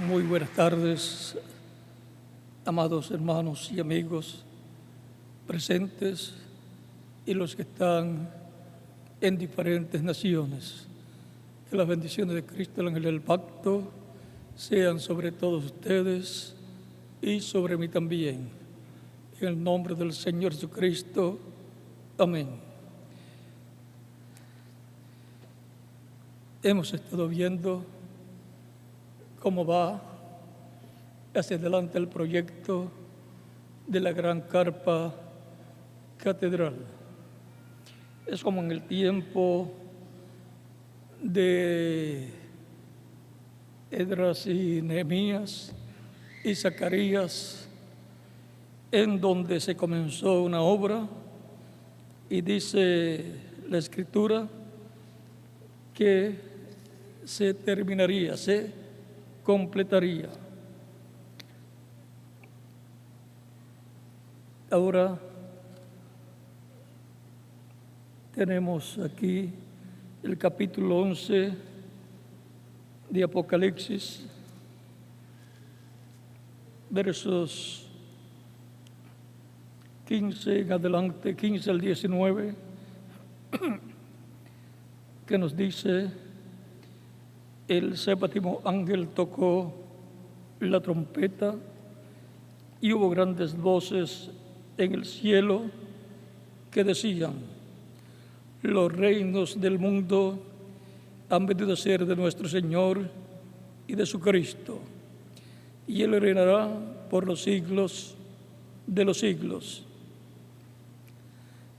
Muy buenas tardes, amados hermanos y amigos presentes y los que están en diferentes naciones. Que las bendiciones de Cristo, el ángel del pacto, sean sobre todos ustedes y sobre mí también. En el nombre del Señor Jesucristo. Amén. Hemos estado viendo cómo va hacia adelante el proyecto de la gran carpa catedral. Es como en el tiempo de Esdras y Nehemías y Zacarías, en donde se comenzó una obra y dice la Escritura que se terminaría, se completaría. Ahora tenemos aquí el capítulo 11 de Apocalipsis, versos 15 en adelante, 15 al 19, que nos dice: el séptimo ángel tocó la trompeta y hubo grandes voces en el cielo que decían: los reinos del mundo han venido a ser de nuestro Señor y de su Cristo, y Él reinará por los siglos de los siglos.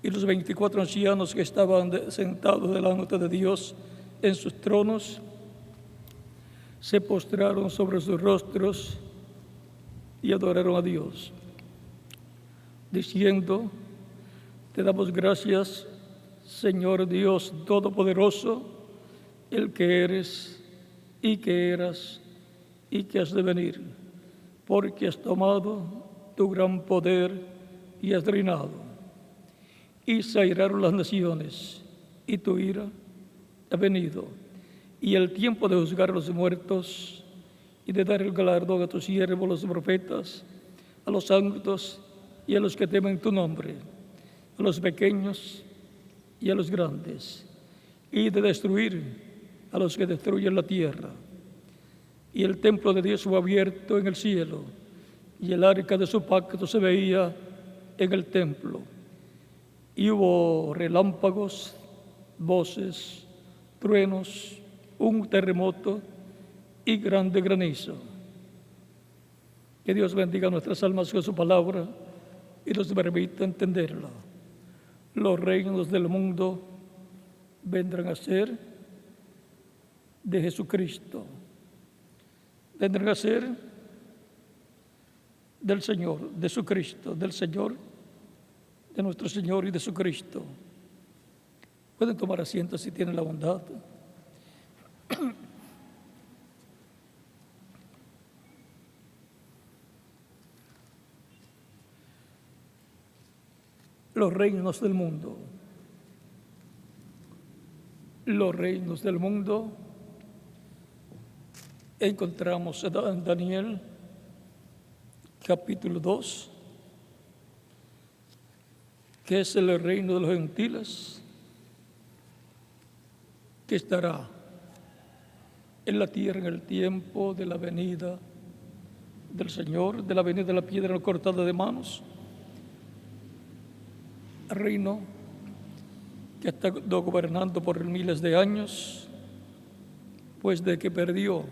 Y los 24 ancianos que estaban sentados delante de Dios en sus tronos se postraron sobre sus rostros y adoraron a Dios, diciendo: te damos gracias, Señor Dios Todopoderoso, el que eres y que eras y que has de venir, porque has tomado tu gran poder y has reinado. Y se airaron las naciones, y tu ira ha venido, y el tiempo de juzgar a los muertos y de dar el galardón a tus siervos los profetas, a los santos y a los que temen tu nombre, a los pequeños y a los grandes, y de destruir a los que destruyen la tierra. Y el templo de Dios fue abierto en el cielo, y el arca de su pacto se veía en el templo. Y hubo relámpagos, voces, truenos, un terremoto y grande granizo. Que Dios bendiga nuestras almas con su palabra y nos permita entenderla. Los reinos del mundo vendrán a ser de Jesucristo, vendrán a ser del Señor, de su Cristo, del Señor, de nuestro Señor y de su Cristo. Pueden tomar asiento si tienen la bondad. Los reinos del mundo. Los reinos del mundo encontramos en Daniel capítulo 2, que es el reino de los gentiles, que estará en la tierra en el tiempo de la venida del Señor, de la venida de la piedra no cortada de manos. Reino que ha estado gobernando por miles de años, pues de que perdió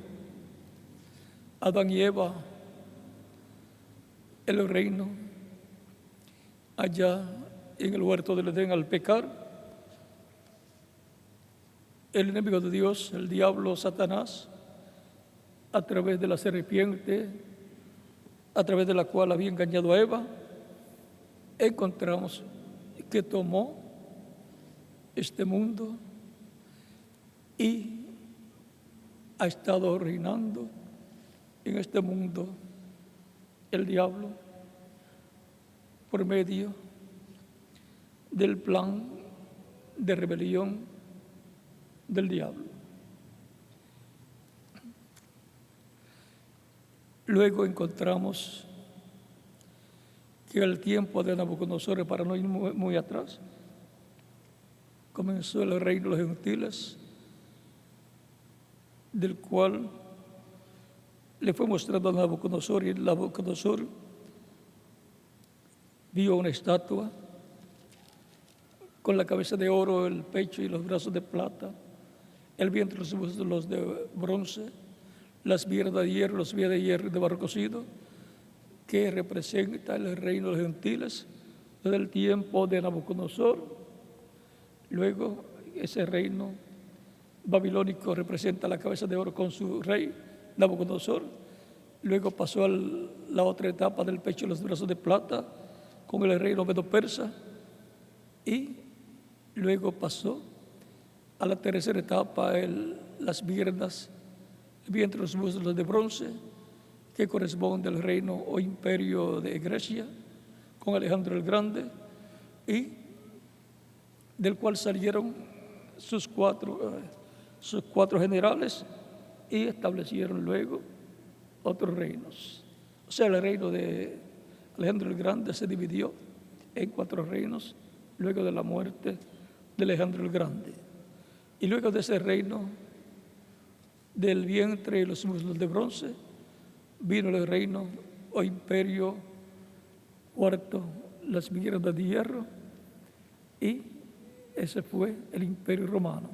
Adán y Eva el reino allá en el huerto del Edén al pecar, el enemigo de Dios, el diablo, Satanás, a través de la serpiente, a través de la cual había engañado a Eva, encontramos que tomó este mundo y ha estado reinando en este mundo el diablo por medio del plan de rebelión del diablo. Luego encontramos que el tiempo de Nabucodonosor, para no ir muy atrás, comenzó el reino de los gentiles, del cual le fue mostrado a Nabucodonosor, y Nabucodonosor vio una estatua con la cabeza de oro, el pecho y los brazos de plata, el vientre y los muslos de bronce, las piernas de hierro, los pies de hierro y de barro cocido, que representa el reino de los gentiles desde el tiempo de Nabucodonosor. Luego, ese reino babilónico representa la cabeza de oro con su rey, Nabucodonosor. Luego pasó a la otra etapa del pecho y los brazos de plata con el reino medo-persa. Y luego pasó a la tercera etapa, las piernas, el vientre y los muslos de bronce, que corresponde al reino o imperio de Grecia, con Alejandro el Grande, y del cual salieron sus cuatro generales y establecieron luego otros reinos. O sea, el reino de Alejandro el Grande se dividió en 4 reinos luego de la muerte de Alejandro el Grande. Y luego de ese reino del vientre y los muslos de bronce, vino el reino o imperio cuarto, las piernas de hierro, y ese fue el imperio romano,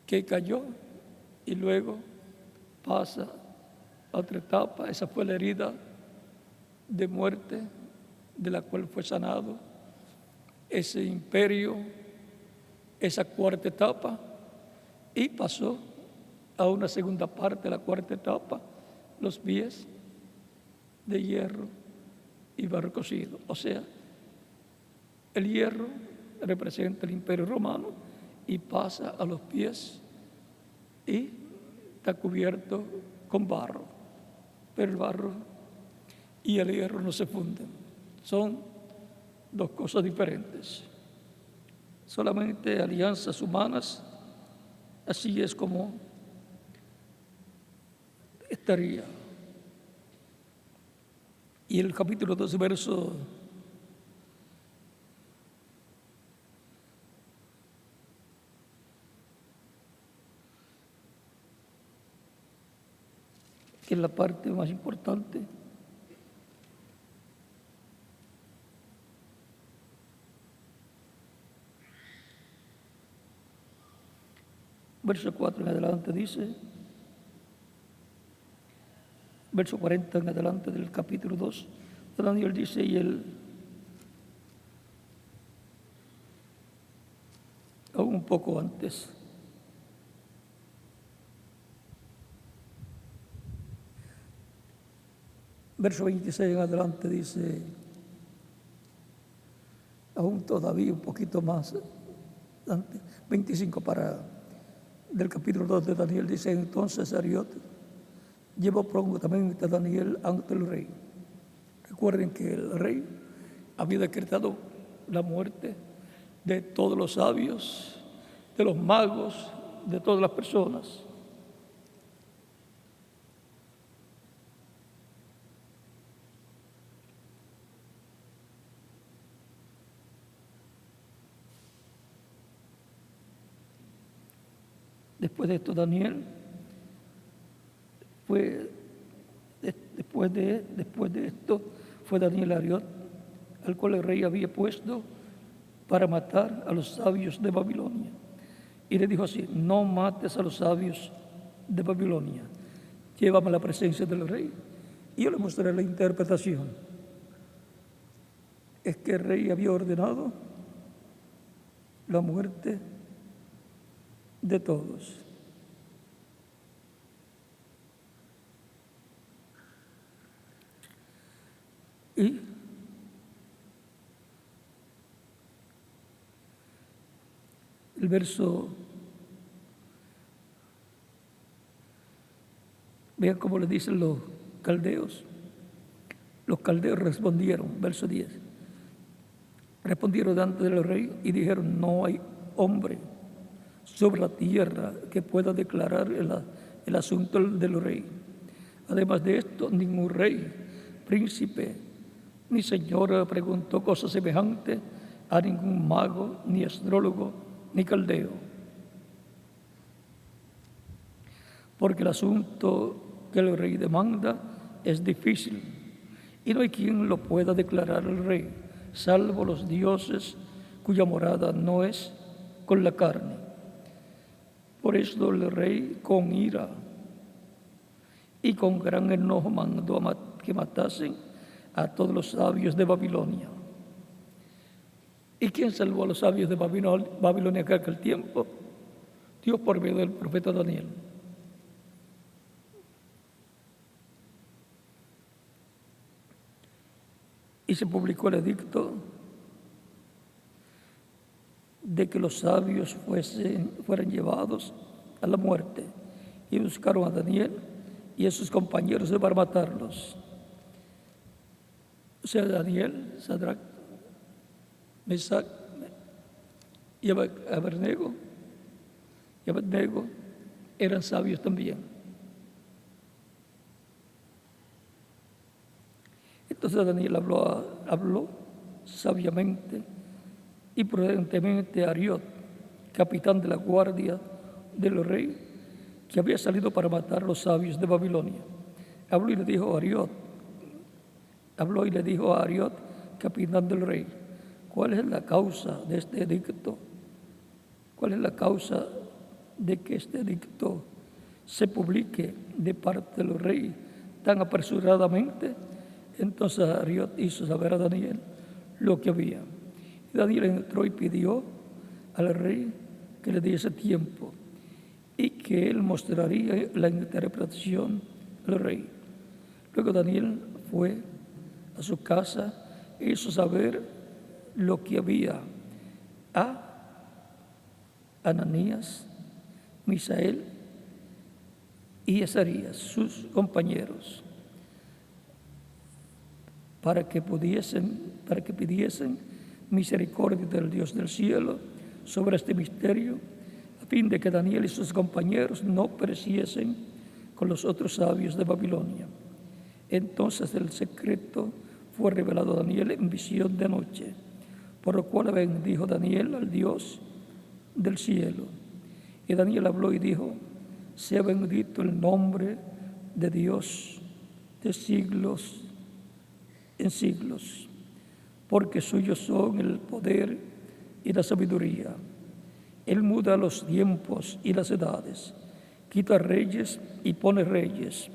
que cayó y luego pasa a otra etapa. Esa fue la herida de muerte de la cual fue sanado ese imperio, esa cuarta etapa, y pasó a una segunda parte, la cuarta etapa, los pies de hierro y barro cocido. O sea, el hierro representa el imperio romano y pasa a los pies y está cubierto con barro. Pero el barro y el hierro no se funden. Son 2 cosas diferentes. Solamente alianzas humanas, así es como estaría. Y el capítulo 2, verso 4, que es la parte más importante. Verso 4 en adelante dice, verso 40 en adelante del capítulo 2, Daniel dice, y él, aún un poco antes, verso 26 en adelante dice, aún todavía un poquito más, 25 del capítulo 2 de Daniel dice, entonces Ariot llevó prontamente a Daniel ante el rey. Recuerden que el rey había decretado la muerte de todos los sabios, de los magos, de todas las personas. Después de esto, Daniel después de esto, fue Daniel a Ariot, al cual el rey había puesto para matar a los sabios de Babilonia. Y le dijo así, no mates a los sabios de Babilonia, llévame a la presencia del rey. Y yo le mostré la interpretación. Es que el rey había ordenado la muerte de todos. Y el verso, vean cómo le dicen los caldeos. Los caldeos respondieron, verso 10, respondieron delante del rey y dijeron, no hay hombre sobre la tierra que pueda declarar el asunto del rey. Además de esto, ningún rey, príncipe ni señor preguntó cosa semejante a ningún mago, ni astrólogo, ni caldeo. Porque el asunto que el rey demanda es difícil y no hay quien lo pueda declarar al rey, salvo los dioses cuya morada no es con la carne. Por eso el rey con ira y con gran enojo mandó que matasen a todos los sabios de Babilonia. ¿Y quién salvó a los sabios de Babilonia en aquel tiempo? Dios por medio del profeta Daniel. Y se publicó el edicto de que los sabios fueran llevados a la muerte, y buscaron a Daniel y a sus compañeros para matarlos. O sea, Daniel, Sadrach, Mesach y Abednego eran sabios también. Entonces Daniel habló sabiamente y prudentemente a Ariot, capitán de la guardia del rey, que había salido para matar a los sabios de Babilonia. Habló y le dijo a Ariot, capitán del rey, ¿cuál es la causa de este edicto? ¿Cuál es la causa de que este edicto se publique de parte del rey tan apresuradamente? Entonces Ariot hizo saber a Daniel lo que había. Y Daniel entró y pidió al rey que le diese tiempo y que él mostraría la interpretación al rey. Luego Daniel fue a su casa e hizo saber lo que había a Ananías, Misael y Azarías, sus compañeros, para que pidiesen misericordia del Dios del cielo sobre este misterio, a fin de que Daniel y sus compañeros no pereciesen con los otros sabios de Babilonia. Entonces el secreto fue revelado a Daniel en visión de noche, por lo cual bendijo Daniel al Dios del cielo. Y Daniel habló y dijo: sea bendito el nombre de Dios de siglos en siglos, porque suyos son el poder y la sabiduría. Él muda los tiempos y las edades, quita reyes y pone reyes,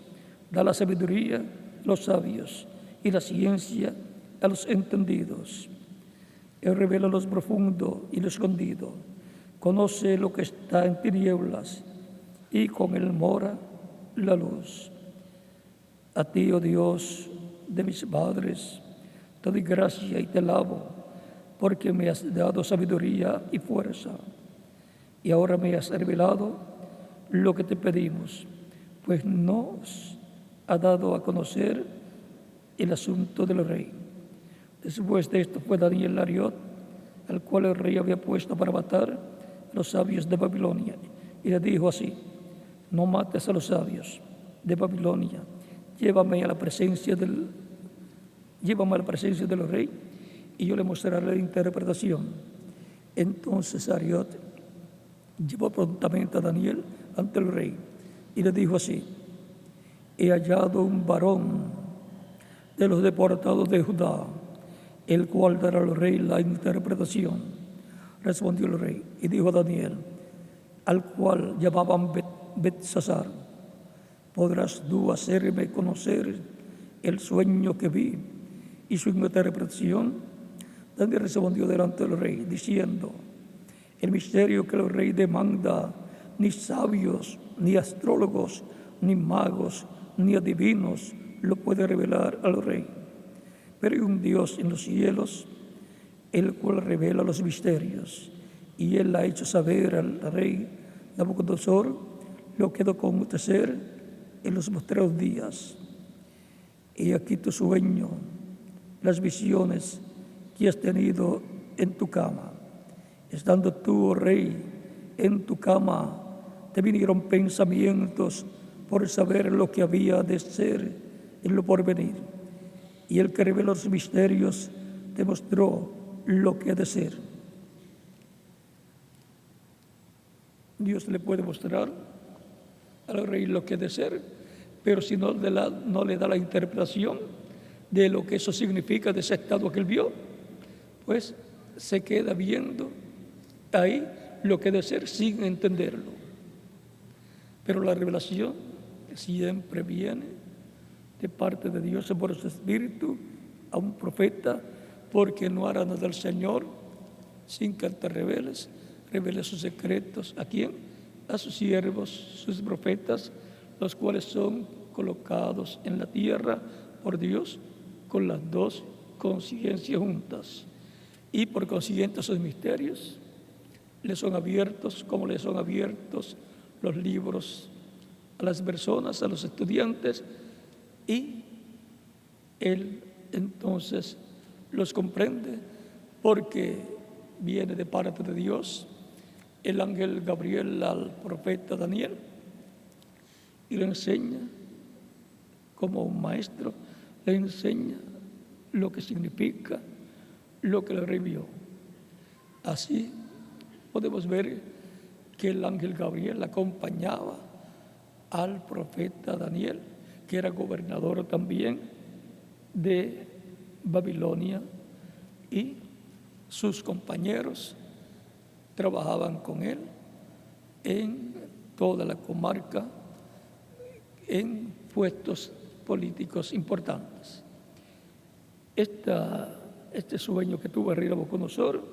da la sabiduría a los sabios y la ciencia a los entendidos. Él revela lo profundo y lo escondido, conoce lo que está en tinieblas y con él mora la luz. A ti, oh Dios de mis padres, te doy gracia y te alabo, porque me has dado sabiduría y fuerza, y ahora me has revelado lo que te pedimos, pues nos ha dado a conocer el asunto del rey. Después de esto fue Daniel a Ariot, al cual el rey había puesto para matar a los sabios de Babilonia, y le dijo así: no mates a los sabios de Babilonia, llévame a la presencia del rey, y yo le mostraré la interpretación. Entonces Ariot llevó prontamente a Daniel ante el rey y le dijo así: he hallado un varón de los deportados de Judá, el cual dará al rey la interpretación. Respondió el rey y dijo a Daniel, al cual llamaban Belsasar: ¿podrás tú hacerme conocer el sueño que vi y su interpretación? Daniel respondió delante del rey, diciendo: el misterio que el rey demanda, ni sabios, ni astrólogos, ni magos, ni adivinos lo puede revelar al rey. Pero hay un Dios en los cielos, el cual revela los misterios, y él ha hecho saber al rey Nabucodonosor lo que ha de acontecer en los postreros días. He aquí tu sueño, las visiones que has tenido en tu cama. Estando tú, oh rey, en tu cama, te vinieron pensamientos por saber lo que había de ser en lo porvenir. Y el que reveló los misterios te mostró lo que ha de ser. Dios le puede mostrar al rey lo que ha de ser, pero si no le da la interpretación de lo que eso significa, de ese estado que él vio, pues se queda viendo ahí lo que ha de ser sin entenderlo. Pero la revelación siempre viene de parte de Dios por su Espíritu a un profeta, porque no hará nada el Señor sin que te reveles sus secretos. ¿A quién? A sus siervos, sus profetas, los cuales son colocados en la tierra por Dios con las dos conciencias juntas. Y por consiguiente sus misterios les son abiertos, como les son abiertos los libros a las personas, a los estudiantes, y él entonces los comprende porque viene de parte de Dios el ángel Gabriel al profeta Daniel y le enseña, como un maestro, le enseña lo que significa lo que el rey vio. Así podemos ver que el ángel Gabriel acompañaba al profeta Daniel, que era gobernador también de Babilonia, y sus compañeros trabajaban con él en toda la comarca en puestos políticos importantes. Este sueño que tuvo el rey Nabucodonosor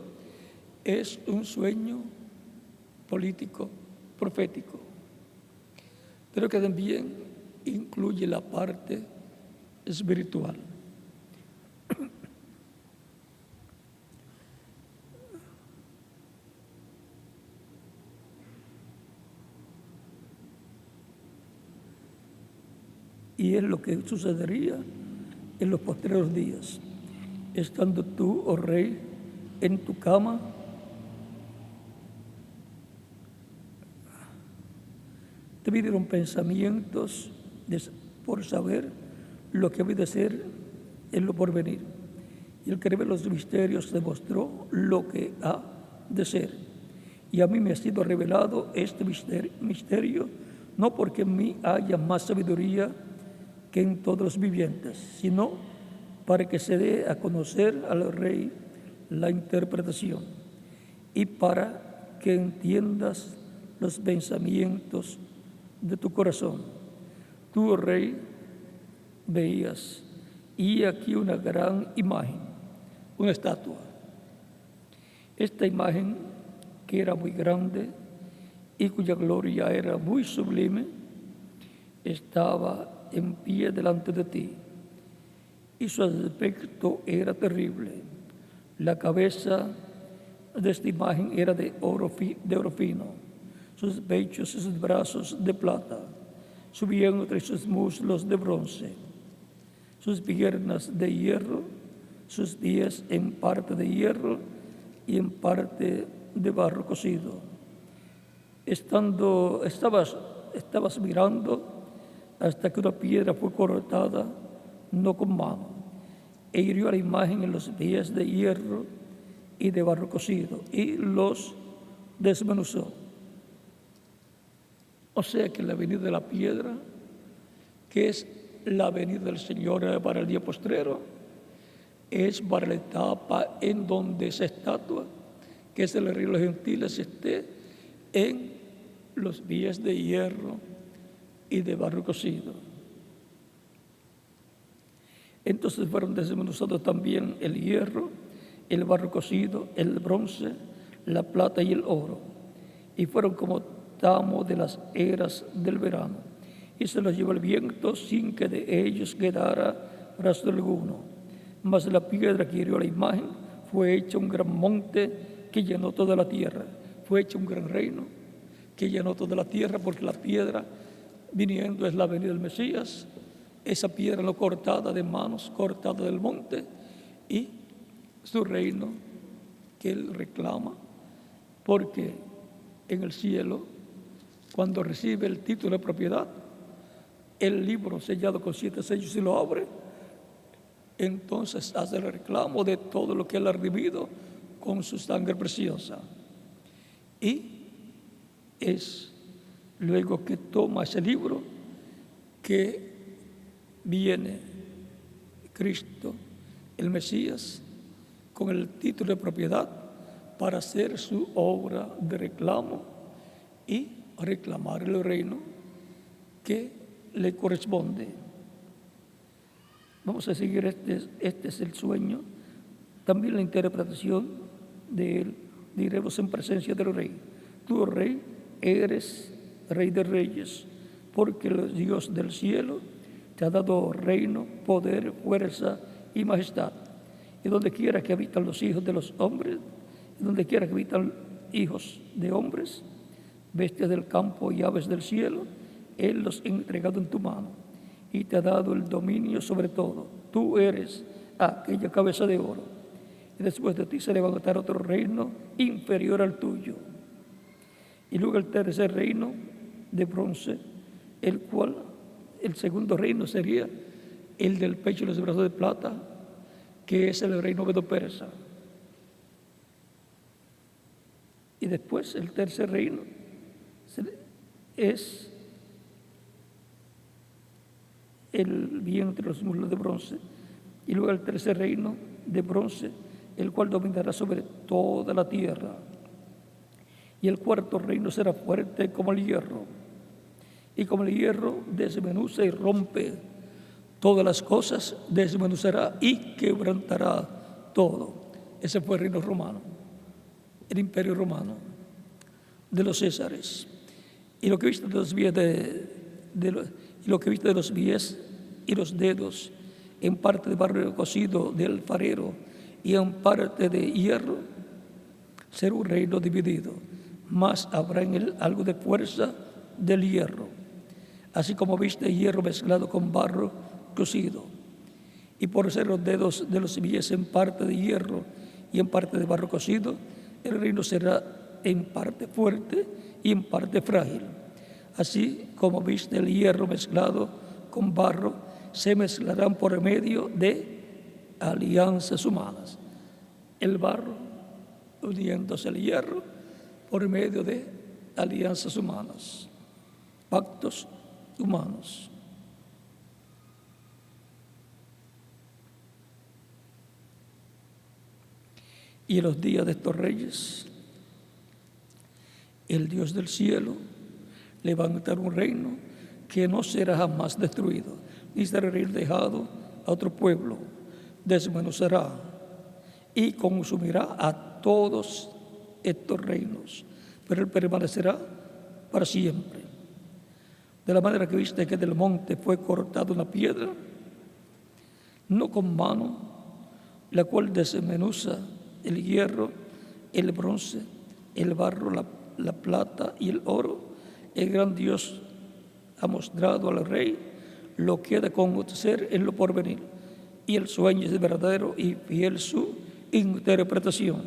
es un sueño político, profético, pero que también incluye la parte espiritual. Y es lo que sucedería en los postreros días. Estando tú, oh rey, en tu cama, te vinieron pensamientos por saber lo que había de ser en lo porvenir. Y el que revela los misterios demostró lo que ha de ser. Y a mí me ha sido revelado este misterio, no porque en mí haya más sabiduría que en todos los vivientes, sino para que se dé a conocer al rey la interpretación y para que entiendas los pensamientos de tu corazón. Tú, rey, veías, y aquí una gran imagen, una estatua. Esta imagen, que era muy grande y cuya gloria era muy sublime, estaba en pie delante de ti, y su aspecto era terrible. La cabeza de esta imagen era de oro fino, sus pechos y sus brazos de plata, su vientre y sus muslos de bronce, sus piernas de hierro, sus pies en parte de hierro y en parte de barro cocido. Estabas mirando hasta que una piedra fue cortada, no con mano, e hirió a la imagen en los pies de hierro y de barro cocido, y los desmenuzó. O sea que la venida de la piedra, que es la venida del Señor para el día postrero, es para la etapa en donde esa estatua, que es el rey de los gentiles, esté en los pies de hierro y de barro cocido. Entonces fueron desmenuzados también el hierro, el barro cocido, el bronce, la plata y el oro, y fueron como tamo de las eras del verano, y se los llevó el viento sin que de ellos quedara rastro alguno. Mas la piedra que hirió la imagen fue hecha un gran monte que llenó toda la tierra, fue hecha un gran reino que llenó toda la tierra, porque la piedra viniendo es la venida del Mesías, esa piedra no cortada de manos, cortada del monte, y su reino que él reclama, porque en el cielo, cuando recibe el título de propiedad, el libro sellado con 7 sellos y lo abre, entonces hace el reclamo de todo lo que él ha redimido con su sangre preciosa. Y es luego que toma ese libro que viene Cristo, el Mesías, con el título de propiedad para hacer su obra de reclamo y reclamar el reino que le corresponde. Vamos a seguir, este es el sueño, también la interpretación de él. Diremos en presencia del Rey: tú, Rey, eres Rey de reyes, porque el Dios del cielo te ha dado reino, poder, fuerza y majestad. Y donde quiera que habitan los hijos de los hombres, y donde quiera que habitan hijos de hombres, bestias del campo y aves del cielo, Él los ha entregado en tu mano y te ha dado el dominio sobre todo. Tú eres aquella cabeza de oro, y después de ti se levantará otro reino inferior al tuyo. Y luego el tercer reino de bronce, el cual, el segundo reino sería el del pecho y los brazos de plata, que es el reino medo-persa. Y después el tercer reino es el vientre, los muslos de bronce. Y luego el tercer reino de bronce, el cual dominará sobre toda la tierra. Y el cuarto reino será fuerte como el hierro. Y como el hierro desmenuza y rompe todas las cosas, desmenuzará y quebrantará todo. Ese fue el reino romano, el imperio romano de los Césares. Y lo que viste de los pies y lo que viste de los pies y los dedos, en parte de barro cocido del alfarero y en parte de hierro, será un reino dividido, mas habrá en él algo de fuerza del hierro, así como viste hierro mezclado con barro cocido. Y por ser los dedos de los pies en parte de hierro y en parte de barro cocido, el reino será en parte fuerte y en parte frágil. Así como viste el hierro mezclado con barro, se mezclarán por medio de alianzas humanas. El barro uniéndose al hierro por medio de alianzas humanas, pactos humanos. Y en los días de estos reyes, el Dios del cielo levantará un reino que no será jamás destruido, ni será dejado a otro pueblo. Desmenuzará y consumirá a todos estos reinos, pero él permanecerá para siempre. De la manera que viste que del monte fue cortada una piedra, no con mano, la cual desmenuza el hierro, el bronce, el barro, la plata y el oro, el gran Dios ha mostrado al rey lo que ha de acontecer en lo porvenir, y el sueño es verdadero y fiel su interpretación.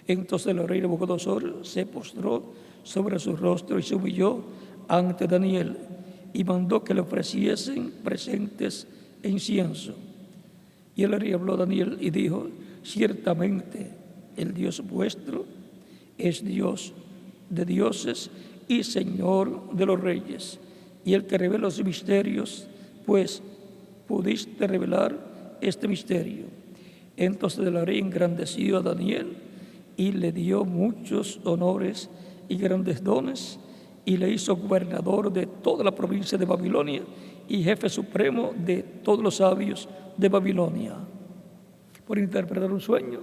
Entonces el rey Nabucodonosor se postró sobre su rostro y se humilló ante Daniel y mandó que le ofreciesen presentes e incienso. Y el rey habló a Daniel y dijo: ciertamente el Dios vuestro es Dios de dioses y Señor de los reyes, y el que revela los misterios, pues pudiste revelar este misterio. Entonces el rey engrandeció a Daniel y le dio muchos honores y grandes dones, y le hizo gobernador de toda la provincia de Babilonia y jefe supremo de todos los sabios de Babilonia. Por interpretar un sueño,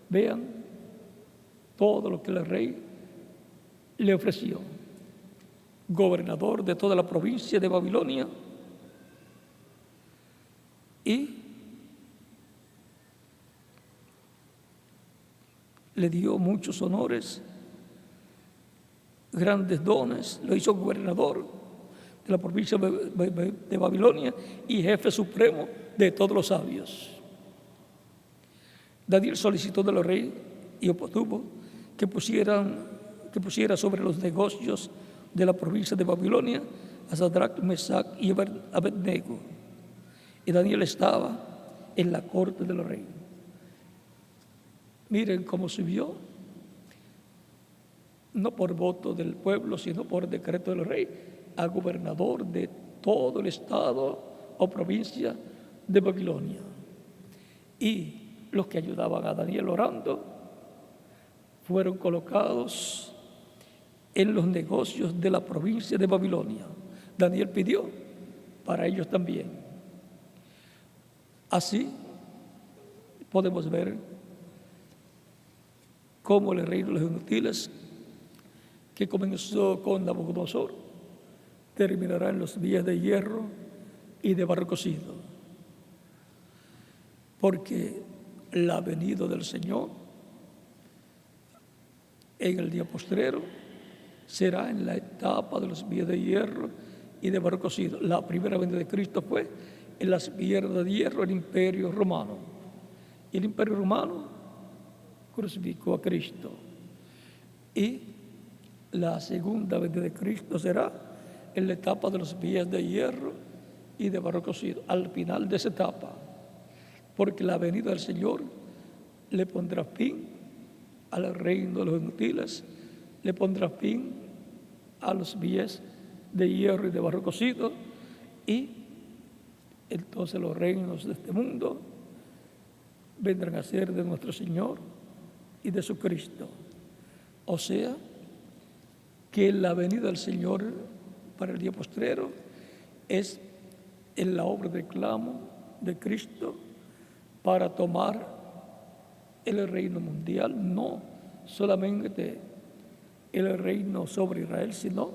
vean todo lo que el rey le ofreció. Gobernador de toda la provincia de Babilonia y le dio muchos honores, grandes dones, lo hizo gobernador de la provincia de Babilonia y jefe supremo de todos los sabios. Daniel solicitó del rey y obtuvo que pusiera sobre los negocios de la provincia de Babilonia a Sadrach, Mesach y Abednego. Y Daniel estaba en la corte del rey. Miren cómo subió, no por voto del pueblo, sino por decreto del rey, a gobernador de todo el estado o provincia de Babilonia. Y los que ayudaban a Daniel orando fueron colocados en los negocios de la provincia de Babilonia. Daniel pidió para ellos también. Así podemos ver cómo el reino de los gentiles, que comenzó con Nabucodonosor, terminará en los días de hierro y de barro cocido. Porque la venida del Señor en el día postrero será en la etapa de los días de hierro y de barro cocido. La primera venida de Cristo fue en las piernas de hierro del Imperio Romano. Y el Imperio Romano crucificó a Cristo. Y la segunda venida de Cristo será en la etapa de los pies de hierro y de barro cocido, al final de esa etapa, porque la venida del Señor le pondrá fin al reino de los gentiles, le pondrá fin a los pies de hierro y de barro cocido, y entonces los reinos de este mundo vendrán a ser de nuestro Señor y de su Cristo. O sea, que la venida del Señor para el día postrero es en la obra de reclamo de Cristo para tomar el reino mundial, no solamente el reino sobre Israel, sino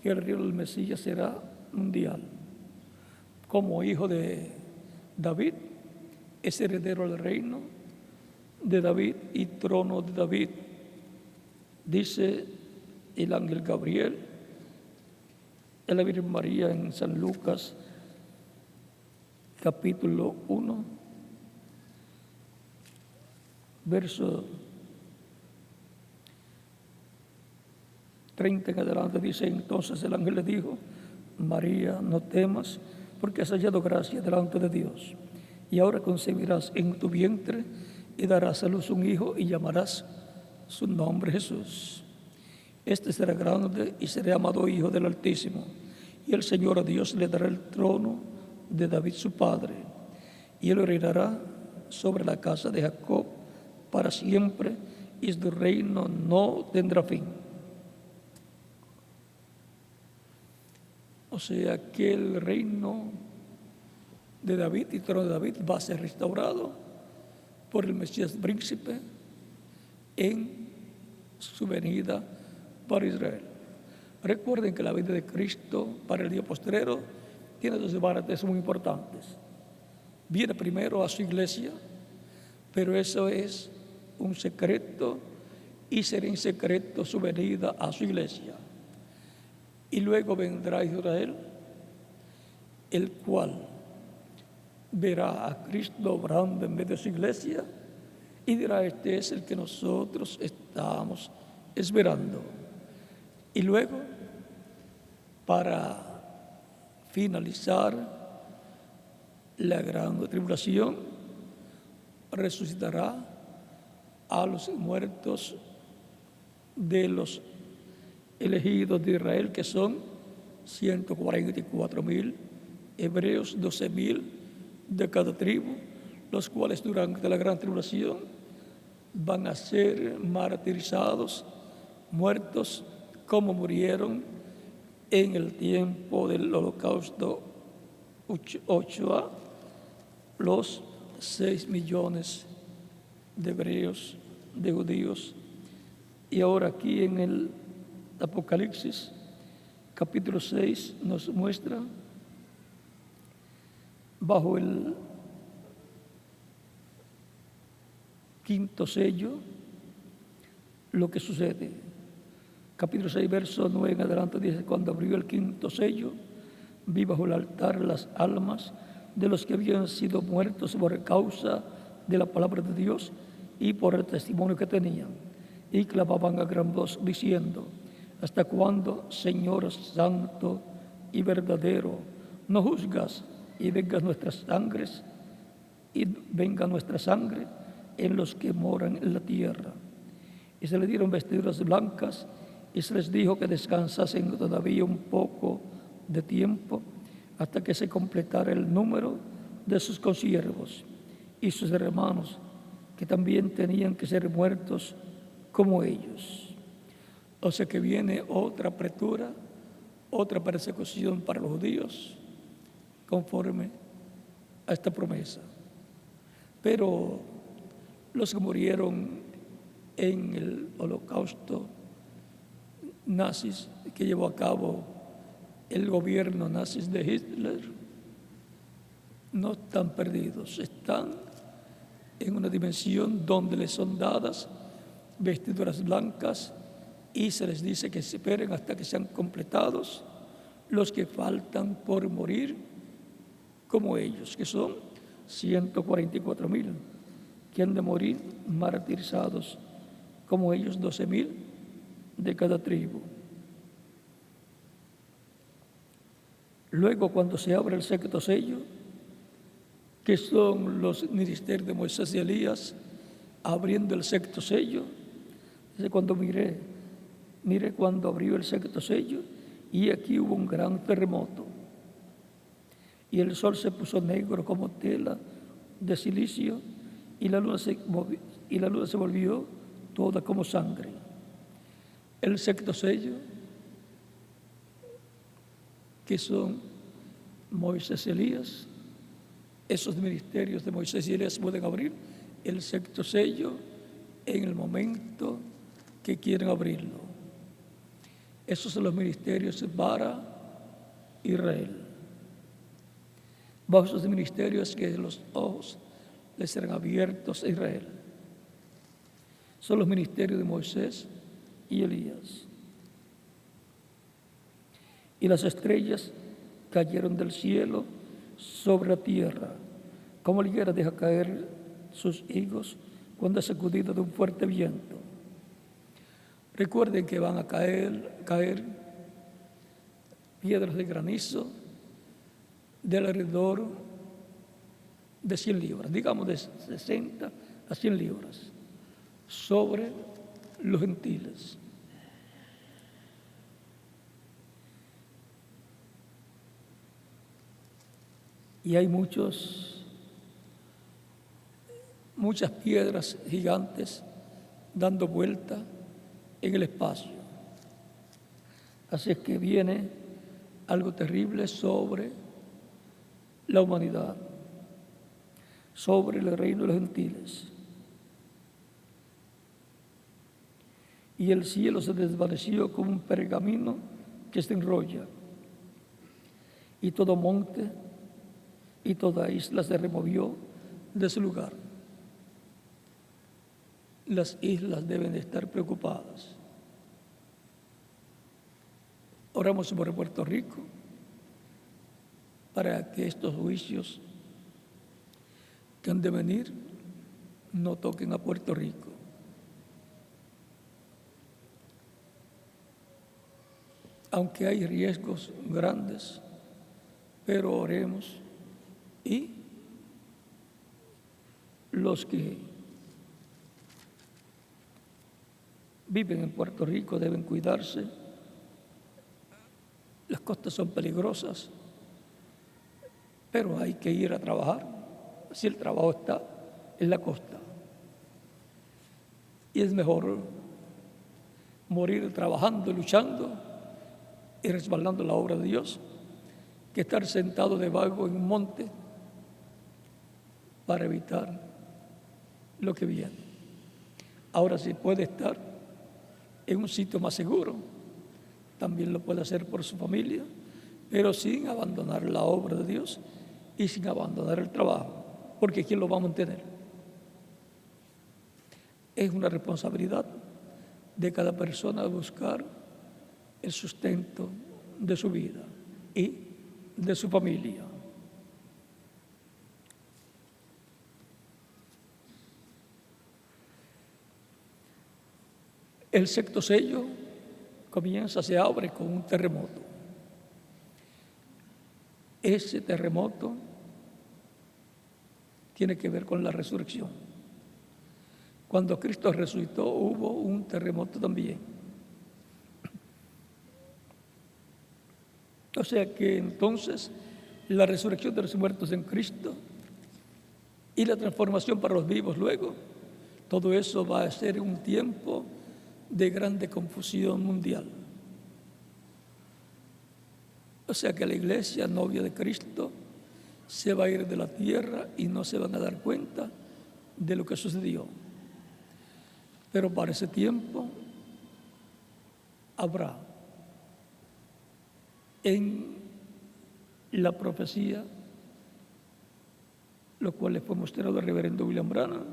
que el reino del Mesías será mundial. Como hijo de David, es heredero del reino de David y trono de David. Dice el ángel Gabriel a la Virgen María en San Lucas, capítulo 1, verso 30 en adelante, dice: entonces el ángel le dijo: María, no temas, porque has hallado gracia delante de Dios. Y ahora concebirás en tu vientre y darás a luz un hijo y llamarás su nombre Jesús. Este será grande y será llamado Hijo del Altísimo. Y el Señor a Dios le dará el trono de David su padre. Y él reinará sobre la casa de Jacob para siempre, y su reino no tendrá fin. O sea que el reino de David y trono de David va a ser restaurado por el Mesías príncipe en su venida para Israel. Recuerden que la venida de Cristo para el día postrero tiene dos partes muy importantes. Viene primero a su iglesia, pero eso es un secreto, y será en secreto su venida a su iglesia. Y luego vendrá Israel, el cual verá a Cristo obrando en medio de su iglesia y dirá: este es el que nosotros estamos esperando. Y luego, para finalizar la gran tribulación, resucitará a los muertos de los elegidos de Israel, que son 144,000 hebreos, 12,000 de cada tribu, los cuales durante la gran tribulación van a ser martirizados, muertos como murieron en el tiempo del holocausto Ochoa, los 6 millones de hebreos, de judíos. Y ahora aquí en el Apocalipsis, capítulo 6, nos muestra bajo el quinto sello lo que sucede. Capítulo 6, verso 9 en adelante dice: cuando abrió el quinto sello, vi bajo el altar las almas de los que habían sido muertos por causa de la palabra de Dios y por el testimonio que tenían, y clamaban a gran voz diciendo: ¿hasta cuándo, Señor santo, y verdadero, no juzgas y venga nuestra sangre en los que moran en la tierra. Y se les dieron vestiduras blancas y se les dijo que descansasen todavía un poco de tiempo hasta que se completara el número de sus consiervos y sus hermanos, que también tenían que ser muertos como ellos. O sea que viene otra apretura, otra persecución para los judíos, conforme a esta promesa. Pero los que murieron en el holocausto nazis que llevó a cabo el gobierno nazis de Hitler no están perdidos, están en una dimensión donde les son dadas vestiduras blancas y se les dice que se esperen hasta que sean completados los que faltan por morir como ellos, que son 144,000, que han de morir martirizados como ellos, 12,000 de cada tribu. Luego, cuando se abre el sexto sello, que son los ministerios de Moisés y Elías, abriendo el sexto sello, cuando miré cuando abrió el sexto sello, y aquí hubo un gran terremoto, y el sol se puso negro como tela de silicio, y la luna se volvió toda como sangre. El sexto sello, que son Moisés y Elías, esos ministerios de Moisés y Elías pueden abrir el sexto sello en el momento que quieren abrirlo. Esos son los ministerios para Israel. Bajo esos ministerios que los ojos les serán abiertos a Israel. Son los ministerios de Moisés y Elías. Y las estrellas cayeron del cielo sobre la tierra, como la higuera deja caer sus higos cuando es sacudida de un fuerte viento. Recuerden que van a caer piedras de granizo del alrededor de 100 libras, digamos de 60 a 100 libras, sobre los gentiles. Y hay muchas piedras gigantes dando vuelta en el espacio. Así es que viene algo terrible sobre la humanidad, sobre el reino de los gentiles. Y el cielo se desvaneció como un pergamino que se enrolla, y todo monte y toda isla se removió de su lugar. Las islas deben de estar preocupadas. Oramos por Puerto Rico para que estos juicios que han de venir no toquen a Puerto Rico. Aunque hay riesgos grandes, pero oremos. Y los que viven en Puerto Rico deben cuidarse. Las costas son peligrosas, pero hay que ir a trabajar. Si el trabajo está en la costa. Y es mejor morir trabajando, luchando y respaldando la obra de Dios, que estar sentado de vago en un monte para evitar lo que viene. Ahora, si puede estar en un sitio más seguro, también lo puede hacer por su familia, pero sin abandonar la obra de Dios y sin abandonar el trabajo, porque ¿quién lo va a mantener? Es una responsabilidad de cada persona buscar el sustento de su vida y de su familia. El sexto sello se abre con un terremoto. ese terremoto tiene que ver con la resurrección. Cuando Cristo resucitó hubo un terremoto también. O sea que entonces la resurrección de los muertos en Cristo y la transformación para los vivos luego, todo eso va a ser un tiempo de grande confusión mundial. O sea que la iglesia, novia de Cristo, se va a ir de la tierra y no se van a dar cuenta de lo que sucedió. Pero para ese tiempo habrá en la profecía, lo cual le fue mostrado al reverendo William Branham,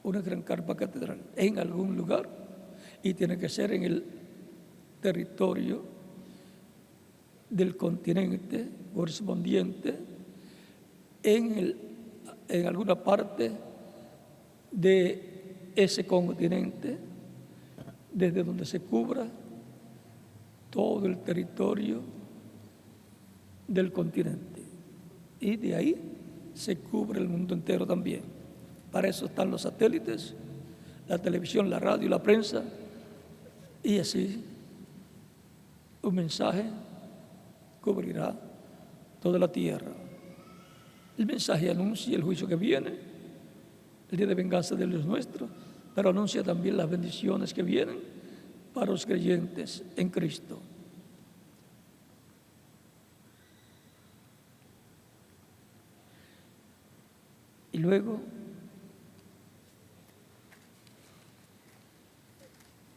una gran carpa catedral en algún lugar, y tiene que ser en el territorio del continente correspondiente, en alguna parte de ese continente, desde donde se cubra todo el territorio del continente, y de ahí se cubre el mundo entero también. Para eso están los satélites, la televisión, la radio, la prensa, y así un mensaje cubrirá toda la tierra. El mensaje anuncia el juicio que viene, el día de venganza de los nuestros, pero anuncia también las bendiciones que vienen para los creyentes en Cristo. Y luego,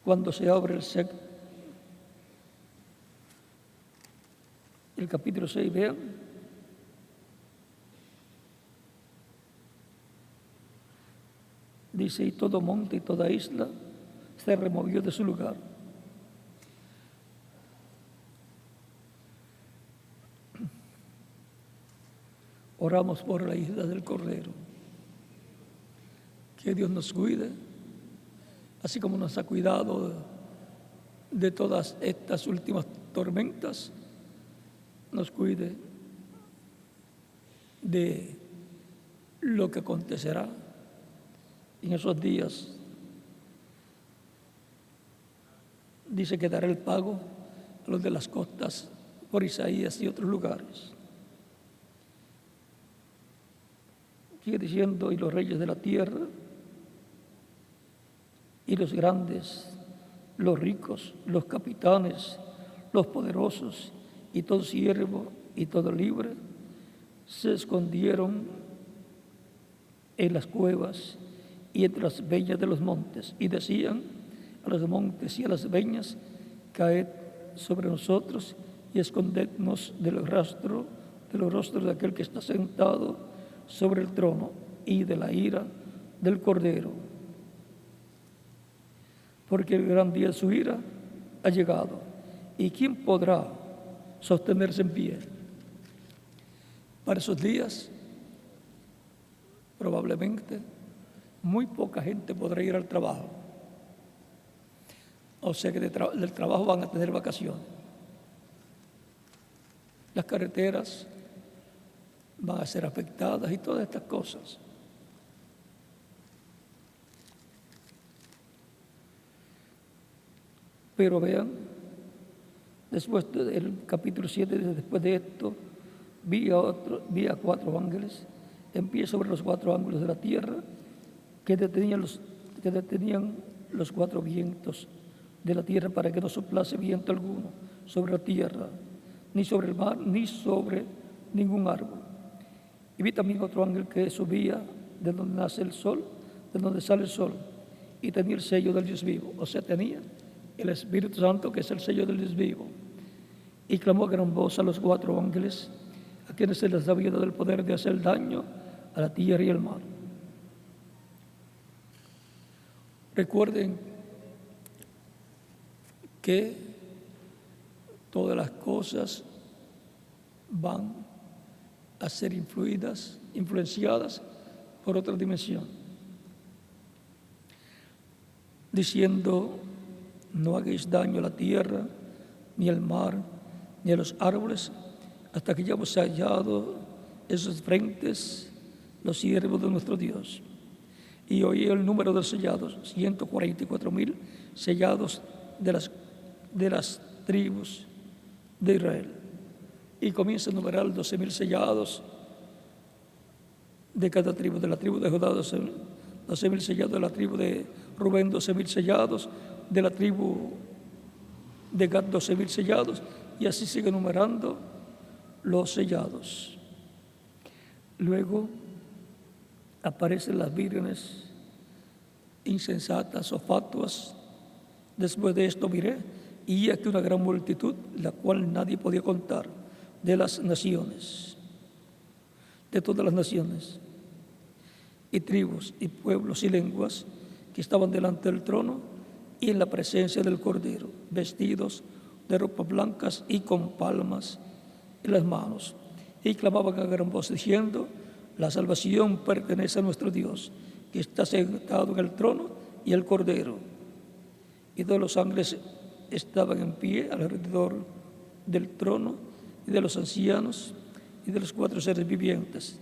cuando se abre el capítulo 6, vean, dice, y todo monte y toda isla se removió de su lugar. Oramos por la isla del Cordero. Que Dios nos cuide, así como nos ha cuidado de todas estas últimas tormentas, nos cuide de lo que acontecerá en esos días. Dice que dará el pago a los de las costas por Isaías y otros lugares. Sigue diciendo, y los reyes de la tierra, y los grandes, los ricos, los capitanes, los poderosos, y todo siervo y todo libre, se escondieron en las cuevas y entre las peñas de los montes, y decían a los montes y a las peñas, caed sobre nosotros y escondednos de los rostros de aquel que está sentado sobre el trono y de la ira del Cordero. Porque el gran día de su ira ha llegado, ¿y quién podrá sostenerse en pie? Para esos días, probablemente, muy poca gente podrá ir al trabajo. O sea que del trabajo van a tener vacaciones. Las carreteras van a ser afectadas y todas estas cosas. Pero vean, después del capítulo 7, después de esto, vi a 4 ángeles en pie sobre los 4 ángulos de la tierra, que detenían los 4 vientos de la tierra para que no soplase viento alguno sobre la tierra, ni sobre el mar, ni sobre ningún árbol. Y vi también otro ángel que subía de donde nace el sol, de donde sale el sol, y tenía el sello del Dios vivo, o sea, tenía el Espíritu Santo, que es el sello del Dios vivo. Y clamó a gran voz a los 4 ángeles, a quienes se les había dado el poder de hacer daño a la tierra y al mar. Recuerden que todas las cosas van a ser influenciadas por otra dimensión, diciendo, no hagáis daño a la tierra, ni al mar, ni a los árboles, hasta que hayamos hallado esos frentes, los siervos de nuestro Dios. Y oí el número de los sellados, 144,000 sellados de las tribus de Israel. Y comienza a numerar 12,000 sellados de cada tribu. De la tribu de Judá, 12,000 sellados. De la tribu de Rubén, 12,000 sellados. De la tribu de Gad, 12,000 sellados. Y así sigue numerando los sellados. Luego aparecen las vírgenes insensatas o fatuas. Después de esto miré, y aquí una gran multitud, la cual nadie podía contar, de las naciones, de todas las naciones, y tribus, y pueblos, y lenguas, que estaban delante del trono y en la presencia del Cordero, vestidos de ropas blancas y con palmas en las manos. Y clamaban a gran voz diciendo: la salvación pertenece a nuestro Dios, que está sentado en el trono y el Cordero. Y todos los ángeles estaban en pie alrededor del trono y de los ancianos y de los 4 seres vivientes,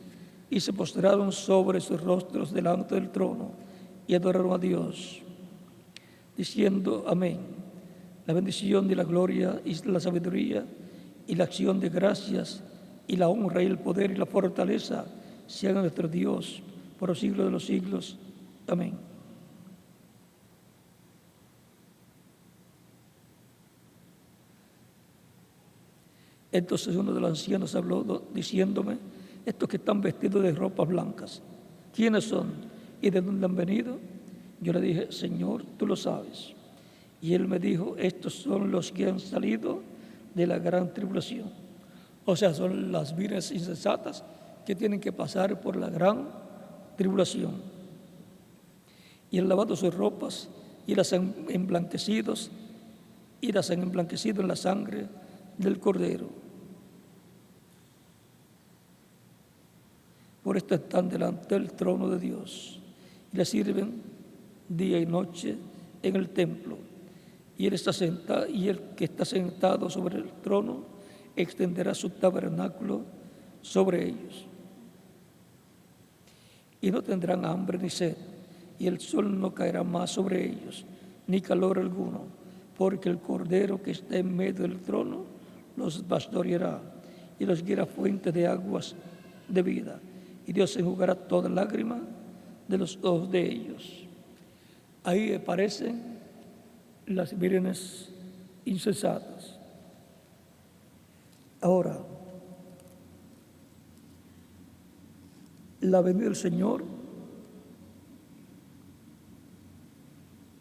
y se postraron sobre sus rostros delante del trono y adoraron a Dios, diciendo: amén. La bendición y la gloria y la sabiduría y la acción de gracias y la honra y el poder y la fortaleza sean a nuestro Dios por los siglos de los siglos. Amén. Entonces uno de los ancianos habló diciéndome: estos que están vestidos de ropas blancas, ¿quiénes son y de dónde han venido? Yo le dije: Señor, tú lo sabes. Y él me dijo: estos son los que han salido de la gran tribulación. O sea, son las vírgenes insensatas que tienen que pasar por la gran tribulación. Y han lavado sus ropas y las han emblanquecido en la sangre del Cordero. Por esto están delante del trono de Dios y le sirven día y noche en el templo. Y el que está sentado sobre el trono extenderá su tabernáculo sobre ellos. Y no tendrán hambre ni sed, y el sol no caerá más sobre ellos, ni calor alguno, porque el Cordero que está en medio del trono los pastoreará y los guiará a fuentes de aguas de vida. Y Dios enjugará toda lágrima de los ojos de ellos. Ahí aparecen las vírgenes insensatas. Ahora, la venida del Señor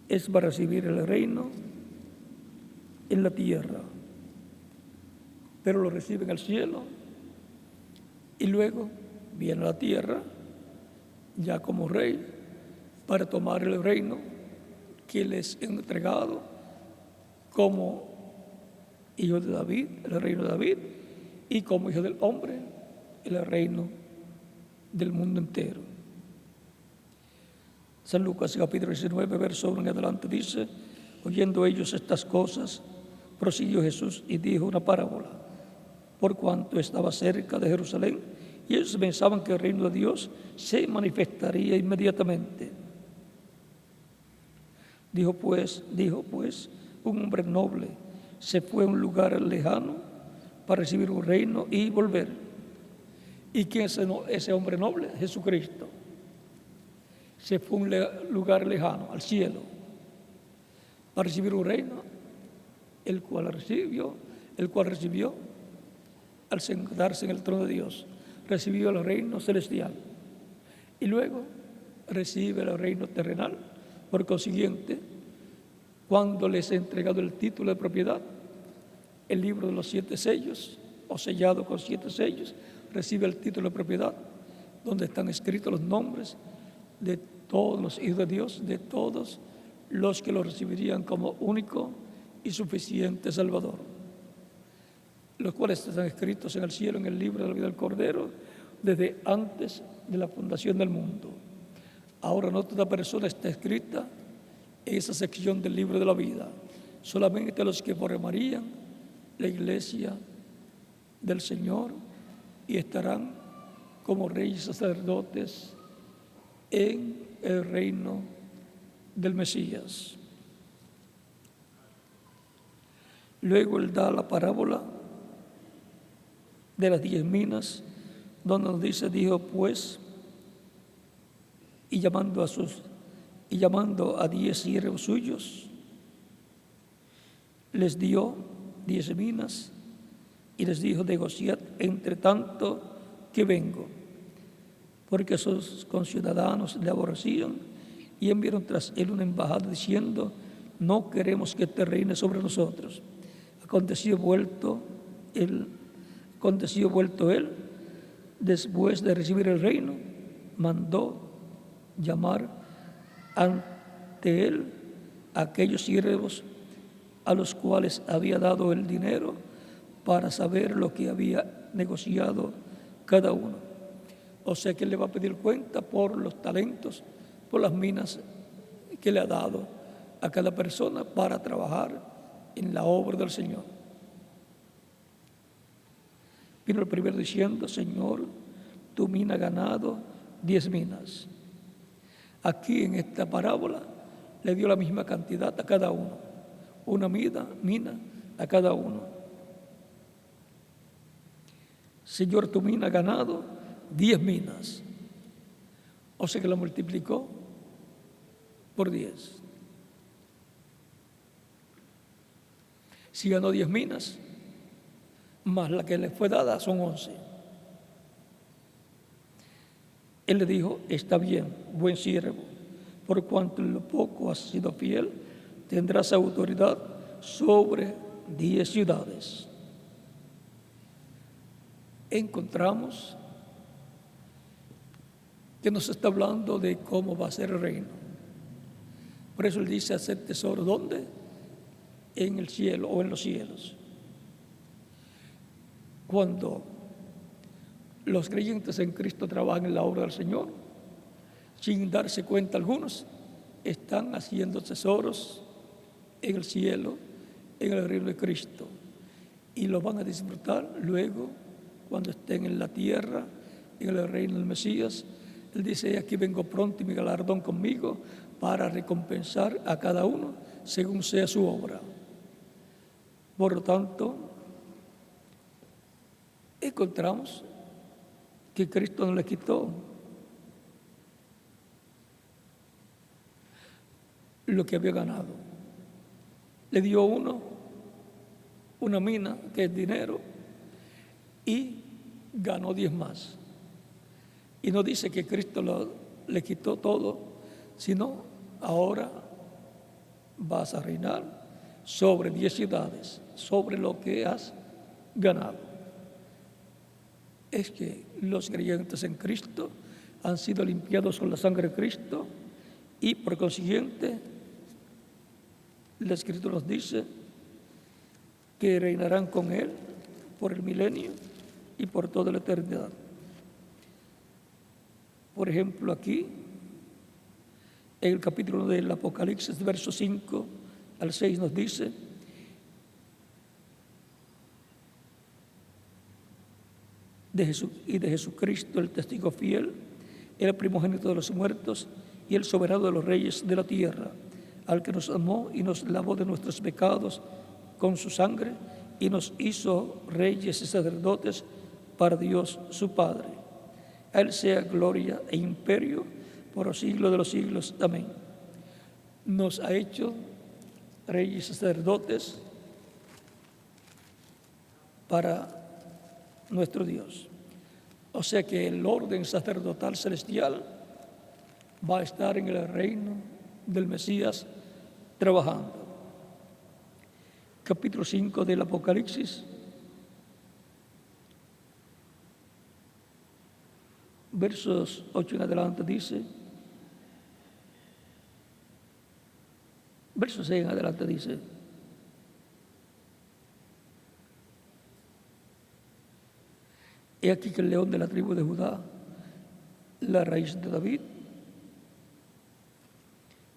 es para recibir el reino en la tierra, pero lo recibe en el cielo y luego viene a la tierra ya como rey para tomar el reino que les he entregado como hijo de David, el reino de David, y como hijo del hombre, el reino del mundo entero. San Lucas capítulo 19, verso 1 en adelante dice: oyendo ellos estas cosas, prosiguió Jesús y dijo una parábola, por cuanto estaba cerca de Jerusalén, y ellos pensaban que el reino de Dios se manifestaría inmediatamente. Dijo pues, un hombre noble se fue a un lugar lejano para recibir un reino y volver. ¿Y quién es ese hombre noble? Jesucristo. Se fue a un lugar lejano, al cielo, para recibir un reino, el cual recibió al sentarse en el trono de Dios. Recibió el reino celestial y luego recibe el reino terrenal. Por consiguiente, cuando les he entregado el título de propiedad, el libro de los 7 sellos, o sellado con 7 sellos, recibe el título de propiedad, donde están escritos los nombres de todos los hijos de Dios, de todos los que lo recibirían como único y suficiente Salvador, los cuales están escritos en el cielo, en el libro de la vida del Cordero, desde antes de la fundación del mundo. Ahora no toda persona está escrita en esa sección del libro de la vida, solamente los que formarían la iglesia del Señor y estarán como reyes y sacerdotes en el reino del Mesías. Luego él da la parábola de las 10 minas, donde nos dice, dijo pues, y llamando a 10 siervos suyos, les dio 10 minas y les dijo, negociad entre tanto que vengo, porque sus conciudadanos le aborrecían y enviaron tras él una embajada diciendo, no queremos que te reine sobre nosotros. Aconteció vuelto él, después de recibir el reino, mandó llamar ante él a aquellos siervos a los cuales había dado el dinero para saber lo que había negociado cada uno. O sea que él le va a pedir cuenta por los talentos, por las minas que le ha dado a cada persona para trabajar en la obra del Señor. Vino el primero diciendo, Señor, tu mina ha ganado 10 minas. Aquí en esta parábola le dio la misma cantidad a cada uno, una mina a cada uno. Señor, tu mina ha ganado 10 minas. O sea que la multiplicó por 10. Si ganó 10 minas, más la que le fue dada son 11. Él le dijo, está bien, buen siervo, por cuanto en lo poco has sido fiel, tendrás autoridad sobre 10 ciudades. Encontramos que nos está hablando de cómo va a ser el reino. Por eso él dice hacer tesoro, ¿dónde? En el cielo o en los cielos. Cuando los creyentes en Cristo trabajan en la obra del Señor, sin darse cuenta algunos, están haciendo tesoros en el cielo, en el reino de Cristo, y lo van a disfrutar luego cuando estén en la tierra, en el reino del Mesías. Él dice, aquí vengo pronto y mi galardón conmigo para recompensar a cada uno según sea su obra. Por lo tanto, encontramos que Cristo no le quitó lo que había ganado. Le dio una mina, que es dinero, y ganó 10 más. Y no dice que Cristo le quitó todo, sino ahora vas a reinar sobre 10 ciudades, sobre lo que has ganado. Es que los creyentes en Cristo han sido limpiados con la sangre de Cristo y por consiguiente la Escritura nos dice que reinarán con Él por el milenio y por toda la eternidad. Por ejemplo, aquí, en el capítulo del Apocalipsis, versos 5 al 6 nos dice, de Jesucristo, el testigo fiel, el primogénito de los muertos y el soberano de los reyes de la tierra, al que nos amó y nos lavó de nuestros pecados con su sangre y nos hizo reyes y sacerdotes para Dios su Padre. A Él sea gloria e imperio por los siglos de los siglos. Amén. Nos ha hecho reyes y sacerdotes para nuestro Dios. O sea que el orden sacerdotal celestial va a estar en el reino del Mesías trabajando. Capítulo 5 del Apocalipsis, versos 8 en adelante dice, versos 6 en adelante dice, he aquí que el león de la tribu de Judá, la raíz de David.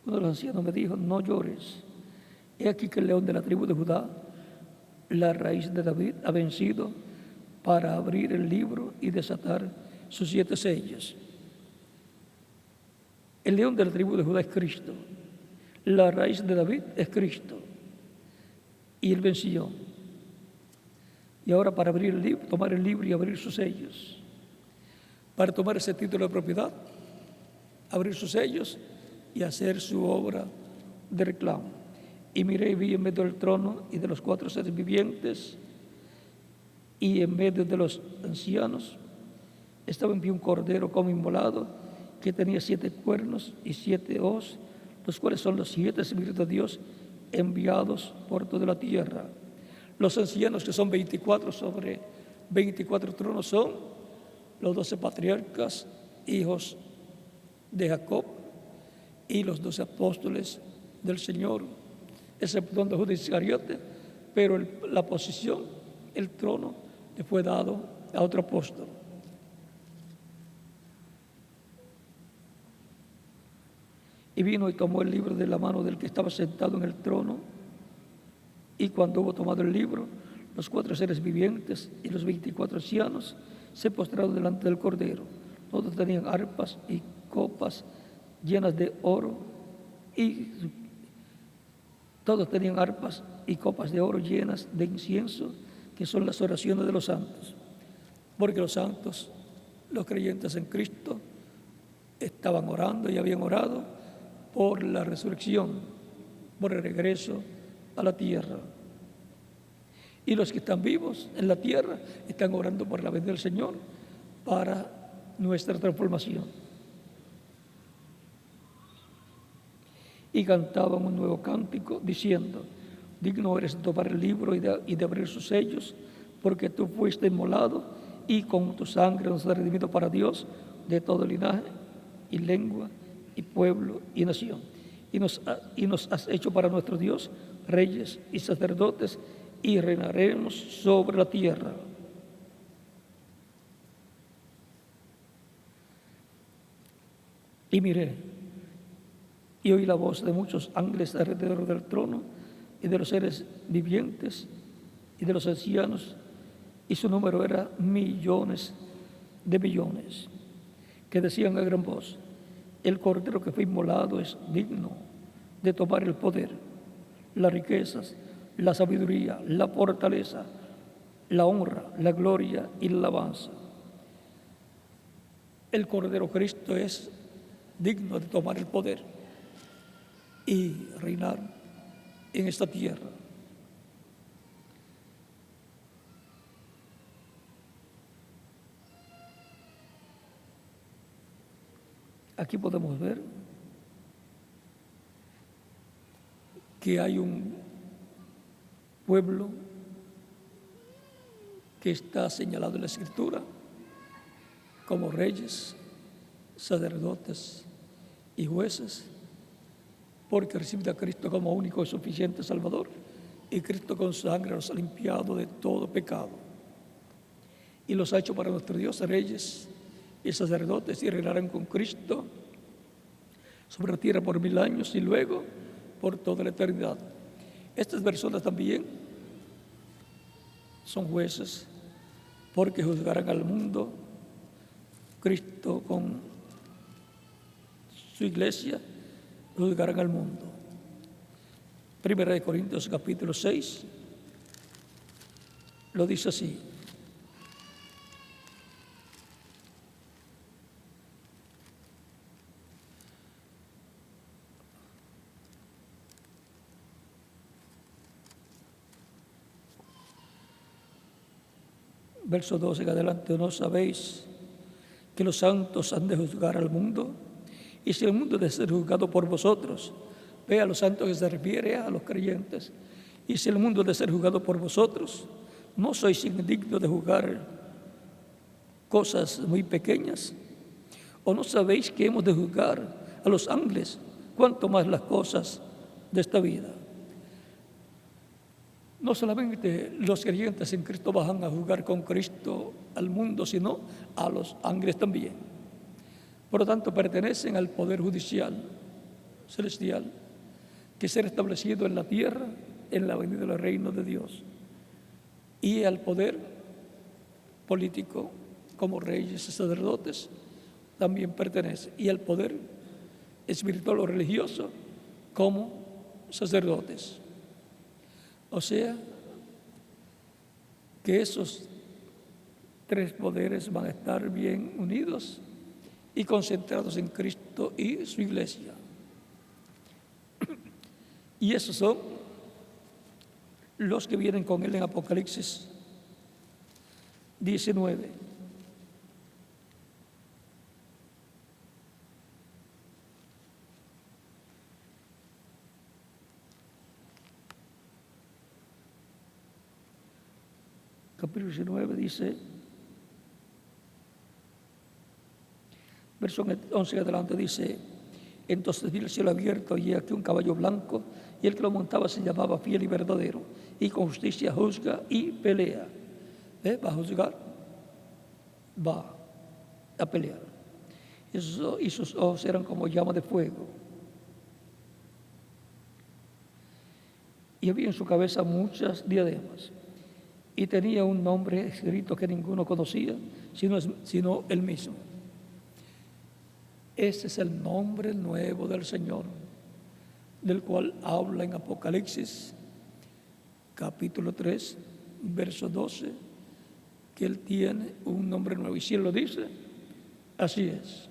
Uno de los ancianos me dijo, no llores. He aquí que el león de la tribu de Judá, la raíz de David, ha vencido para abrir el libro y desatar sus 7 sellos. El león de la tribu de Judá es Cristo, la raíz de David es Cristo, y él venció. Y ahora para abrir el libro, tomar el libro y abrir sus sellos, para tomar ese título de propiedad, abrir sus sellos y hacer su obra de reclamo. Y miré y vi en medio del trono y de los 4 seres vivientes y en medio de los ancianos estaba en pie un cordero como inmolado que tenía 7 cuernos y 7 ojos, los cuales son los 7 espíritus de Dios enviados por toda la tierra. Los ancianos, que son 24 sobre 24 tronos, son los 12 patriarcas, hijos de Jacob, y los 12 apóstoles del Señor, exceptuando Judas Iscariote, pero la posición, el trono, le fue dado a otro apóstol. Y vino y tomó el libro de la mano del que estaba sentado en el trono, y cuando hubo tomado el libro, los 4 seres vivientes y los 24 ancianos se postraron delante del Cordero. Todos tenían arpas y copas llenas de oro, y todos tenían arpas y copas de oro llenas de incienso, que son las oraciones de los santos. Porque los santos, los creyentes en Cristo, estaban orando y habían orado por la resurrección, por el regreso a la tierra. Y los que están vivos en la tierra están orando por la venida del Señor para nuestra transformación. Y cantaban un nuevo cántico diciendo: digno eres de tomar el libro y de abrir sus sellos, porque tú fuiste inmolado y con tu sangre nos has redimido para Dios de todo linaje y lengua y pueblo y nación. Y nos has hecho para nuestro Dios reyes y sacerdotes, y reinaremos sobre la tierra. Y miré y oí la voz de muchos ángeles alrededor del trono y de los seres vivientes y de los ancianos, y su número era millones de millones, que decían a gran voz: el cordero que fue inmolado es digno de tomar el poder, las riquezas, la sabiduría, la fortaleza, la honra, la gloria y la alabanza. El Cordero Cristo es digno de tomar el poder y reinar en esta tierra. Aquí podemos ver que hay un pueblo que está señalado en la Escritura como reyes, sacerdotes y jueces, porque reciben a Cristo como único y suficiente Salvador, y Cristo con su sangre los ha limpiado de todo pecado y los ha hecho para nuestro Dios reyes y sacerdotes, y reinarán con Cristo sobre la tierra por 1000 años y luego por toda la eternidad. Estas personas también son jueces, porque juzgarán al mundo. Cristo con su iglesia juzgarán al mundo. Primera de Corintios capítulo 6 lo dice así: verso 12 en adelante: ¿no sabéis que los santos han de juzgar al mundo? Y si el mundo debe ser juzgado por vosotros, ve a los santos que se refiere a los creyentes. Y si el mundo debe ser juzgado por vosotros, ¿no sois indignos de juzgar cosas muy pequeñas? ¿O no sabéis que hemos de juzgar a los ángeles, cuanto más las cosas de esta vida? No solamente los creyentes en Cristo van a juzgar con Cristo al mundo, sino a los ángeles también. Por lo tanto, pertenecen al poder judicial celestial que será establecido en la tierra en la venida del reino de Dios, y al poder político como reyes y sacerdotes también pertenece, y el poder espiritual o religioso como sacerdotes. O sea, que esos tres poderes van a estar bien unidos y concentrados en Cristo y su iglesia. Y esos son los que vienen con él en Apocalipsis 19. Capítulo 19 dice, verso 11 adelante dice: entonces vi el cielo abierto y aquí un caballo blanco, y el que lo montaba se llamaba Fiel y Verdadero, y con justicia juzga y pelea. Va a juzgar, va a pelear. Y sus ojos eran como llamas de fuego. Y había en su cabeza muchas diademas. Y tenía un nombre escrito que ninguno conocía, sino él mismo. Ese es el nombre nuevo del Señor, del cual habla en Apocalipsis, capítulo 3, verso 12, que Él tiene un nombre nuevo. Y si Él lo dice, así es.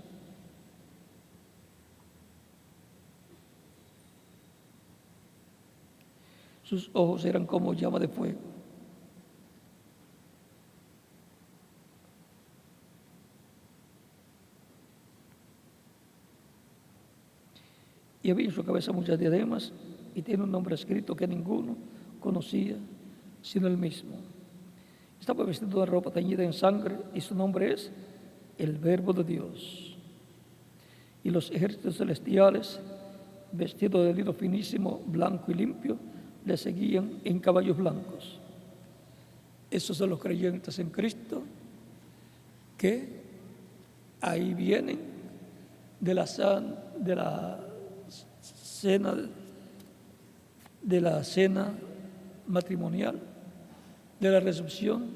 Sus ojos eran como llama de fuego. Y había en su cabeza muchas diademas, y tiene un nombre escrito que ninguno conocía, sino él mismo. Estaba vestido de ropa teñida en sangre, y su nombre es el Verbo de Dios. Y los ejércitos celestiales, vestidos de lino finísimo, blanco y limpio, le seguían en caballos blancos. Esos son los creyentes en Cristo, que ahí vienen de la cena matrimonial, de la recepción,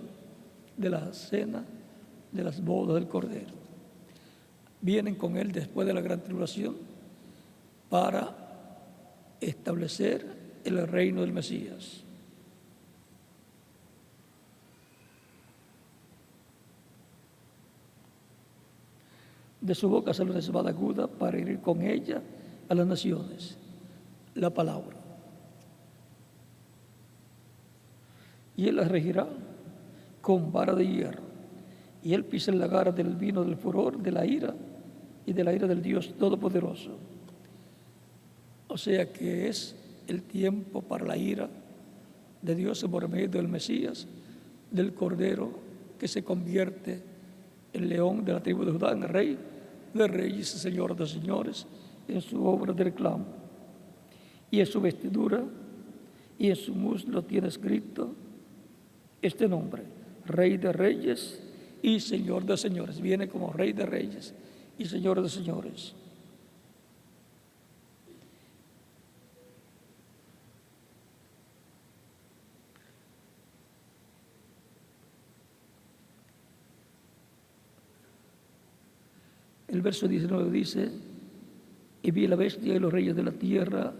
de la cena, de las bodas del Cordero. Vienen con Él después de la gran tribulación para establecer el reino del Mesías. De su boca sale una espada aguda para herir con ella a las naciones, la palabra. Y Él las regirá con vara de hierro, y Él pisa el lagar del vino del furor, de la ira y de la ira del Dios Todopoderoso. O sea que es el tiempo para la ira de Dios por medio del Mesías, del Cordero que se convierte en león de la tribu de Judá, en rey de reyes y señor de señores, en su obra de reclamo. Y en su vestidura y en su muslo tiene escrito este nombre: Rey de Reyes y Señor de Señores. Viene como Rey de Reyes y Señor de Señores. El verso 19 dice: y vi la bestia y los reyes de la tierra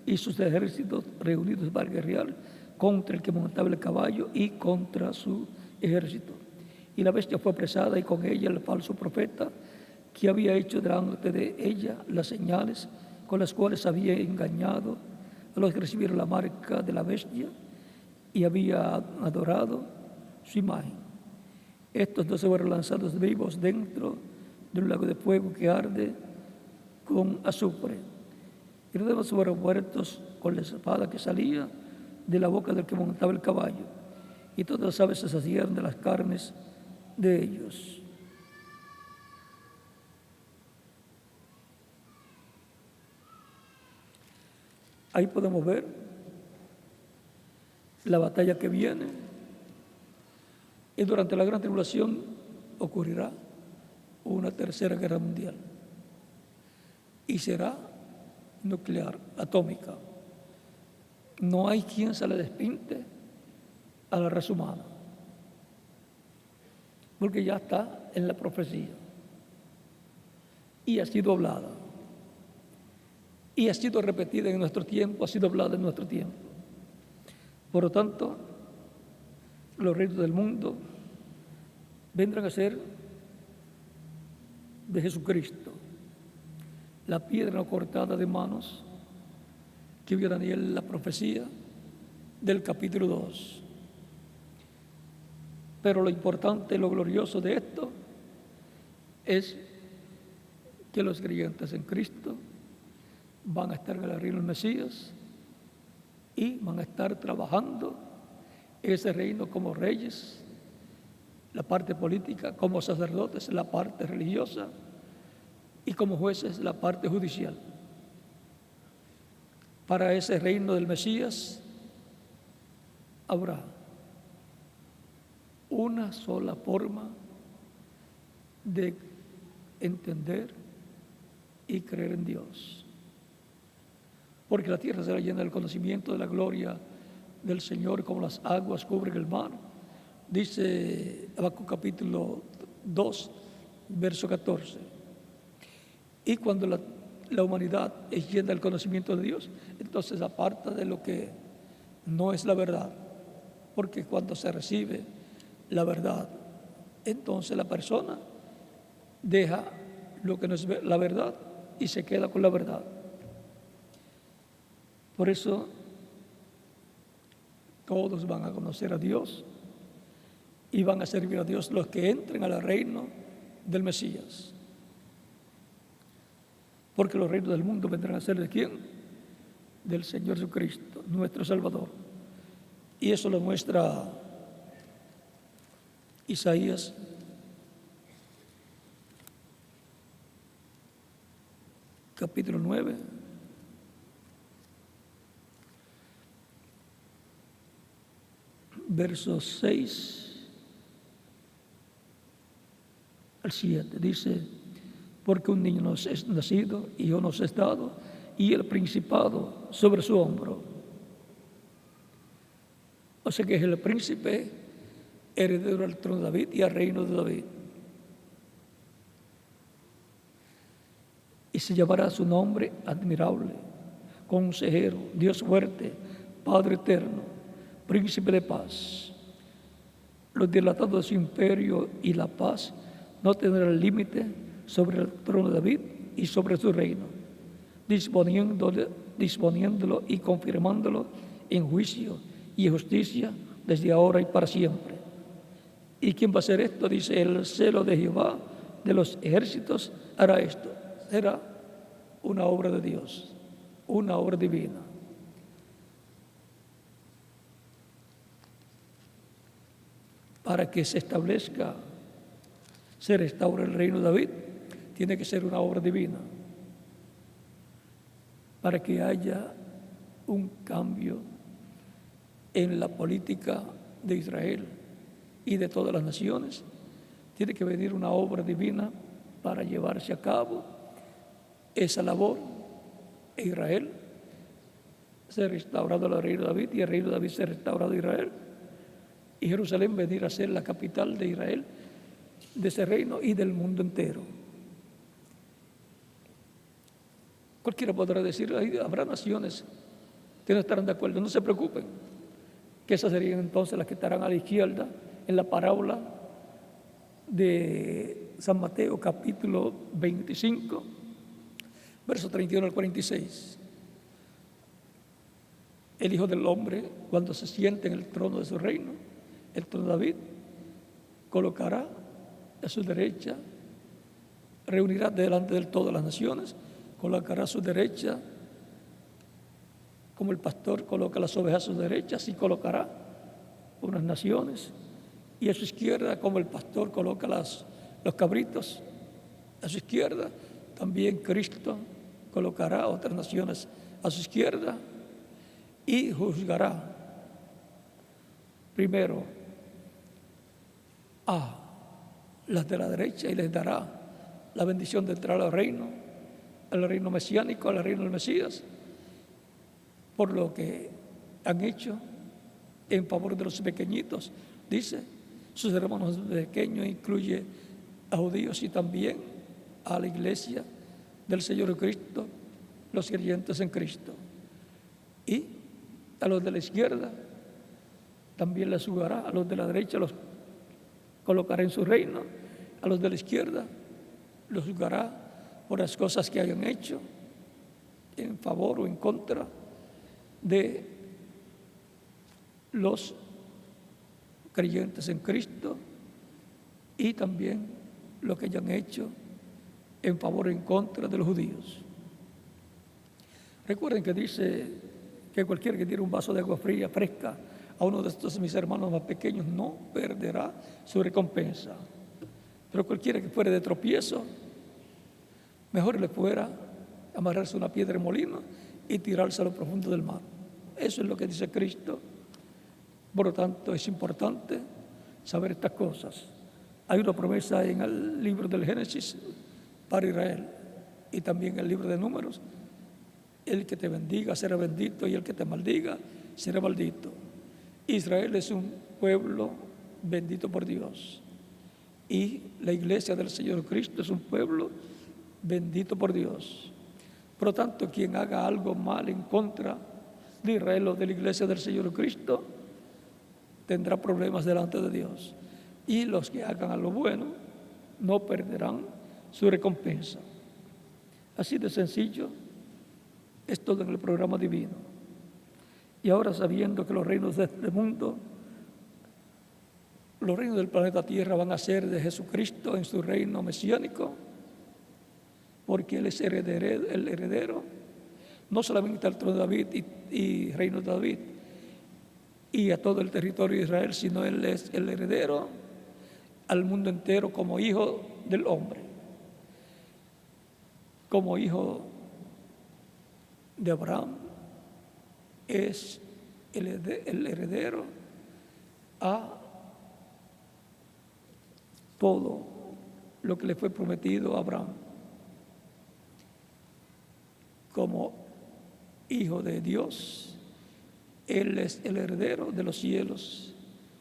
y sus ejércitos reunidos para guerrear contra el que montaba el caballo y contra su ejército. Y la bestia fue apresada, y con ella el falso profeta, que había hecho delante de ella las señales con las cuales había engañado a los que recibieron la marca de la bestia y había adorado su imagen. Estos dos se fueron lanzados vivos dentro de un lago de fuego que arde con azufre. Y los demás fueron muertos con la espada que salía de la boca del que montaba el caballo, y todas las aves se saciaron de las carnes de ellos. Ahí podemos ver la batalla que viene, y durante la gran tribulación ocurrirá una tercera guerra mundial, y será nuclear, atómica. No hay quien se le despinte a la raza humana. porque ya está en la profecía y ha sido hablada y ha sido repetida en nuestro tiempo, ha sido hablada en nuestro tiempo. Por lo tanto, los reinos del mundo vendrán a ser de Jesucristo, la piedra no cortada de manos que vio Daniel la profecía del capítulo 2. Pero lo importante y lo glorioso de esto es que los creyentes en Cristo van a estar en el reino del Mesías y van a estar trabajando en ese reino como reyes, la parte política, como sacerdotes, la parte religiosa, y como jueces, la parte judicial. Para ese reino del Mesías habrá una sola forma de entender y creer en Dios, porque la tierra será llena del conocimiento de la gloria del Señor, como las aguas cubren el mar, dice Habacuc capítulo 2, verso 14. Y cuando la humanidad es llena del conocimiento de Dios, entonces aparta de lo que no es la verdad, porque cuando se recibe la verdad, entonces la persona deja lo que no es la verdad y se queda con la verdad. Por eso todos van a conocer a Dios y van a servir a Dios los que entren al reino del Mesías. Porque los reinos del mundo vendrán a ser ¿de quién? Del Señor Jesucristo, nuestro Salvador. Y eso lo muestra Isaías capítulo 9, versos 6 al 7. Dice: porque un niño nos es nacido, hijo nos es dado, y el principado sobre su hombro. O sea que es el príncipe heredero al trono de David y al reino de David. Y se llamará su nombre admirable, consejero, Dios fuerte, Padre eterno, príncipe de paz. Los dilatados de su imperio y la paz no tendrán límite sobre el trono de David y sobre su reino, disponiéndolo y confirmándolo en juicio y justicia desde ahora y para siempre. ¿Y quién va a hacer esto? Dice: el celo de Jehová de los ejércitos hará esto. Será una obra de Dios, una obra divina. Para que se establezca, se restaure el reino de David, tiene que ser una obra divina. Para que haya un cambio en la política de Israel y de todas las naciones, tiene que venir una obra divina para llevarse a cabo esa labor. Israel se ha restaurado el reino de David y el reino de David se ha restaurado Israel, y Jerusalén venir a ser la capital de Israel, de ese reino y del mundo entero. Cualquiera podrá decir: habrá naciones que no estarán de acuerdo. No se preocupen, que esas serían entonces las que estarán a la izquierda en la parábola de San Mateo capítulo 25, verso 31 al 46. El Hijo del Hombre, cuando se siente en el trono de su reino, el trono de David, colocará a su derecha, reunirá delante de todas las naciones, colocará a su derecha, como el pastor coloca las ovejas a su derecha, así colocará unas naciones, y a su izquierda, como el pastor coloca los cabritos a su izquierda, también Cristo colocará otras naciones a su izquierda y juzgará primero a las de la derecha y les dará la bendición de entrar al reino mesiánico, al reino del Mesías, por lo que han hecho en favor de los pequeñitos. Dice: sus hermanos pequeños, incluye a judíos y también a la iglesia del Señor Cristo, los creyentes en Cristo. Y a los de la izquierda también les juzgará, a los de la derecha los colocará en su reino, a los de la izquierda los juzgará por las cosas que hayan hecho en favor o en contra de los creyentes en Cristo y también lo que hayan hecho en favor o en contra de los judíos. Recuerden que dice que cualquiera que tire un vaso de agua fría, fresca, a uno de estos mis hermanos más pequeños no perderá su recompensa. Pero cualquiera que fuere de tropiezo, mejor le fuera amarrarse una piedra en molino y tirarse a lo profundo del mar. Eso es lo que dice Cristo. Por lo tanto, es importante saber estas cosas. Hay una promesa en el libro del Génesis para Israel y también en el libro de Números. El que te bendiga será bendito y el que te maldiga será maldito. Israel es un pueblo bendito por Dios y la iglesia del Señor Cristo es un pueblo bendito por Dios. Por lo tanto, quien haga algo mal en contra de Israel o de la iglesia del Señor Cristo tendrá problemas delante de Dios. Y los que hagan algo bueno no perderán su recompensa. Así de sencillo es todo en el programa divino. Y ahora, sabiendo que los reinos de este mundo, los reinos del planeta Tierra van a ser de Jesucristo en su reino mesiánico, porque Él es el heredero, no solamente al trono de David y reino de David y a todo el territorio de Israel, sino Él es el heredero al mundo entero como hijo del hombre, como hijo de Abraham. Es el heredero a todo lo que le fue prometido a Abraham. Como hijo de Dios, Él es el heredero de los cielos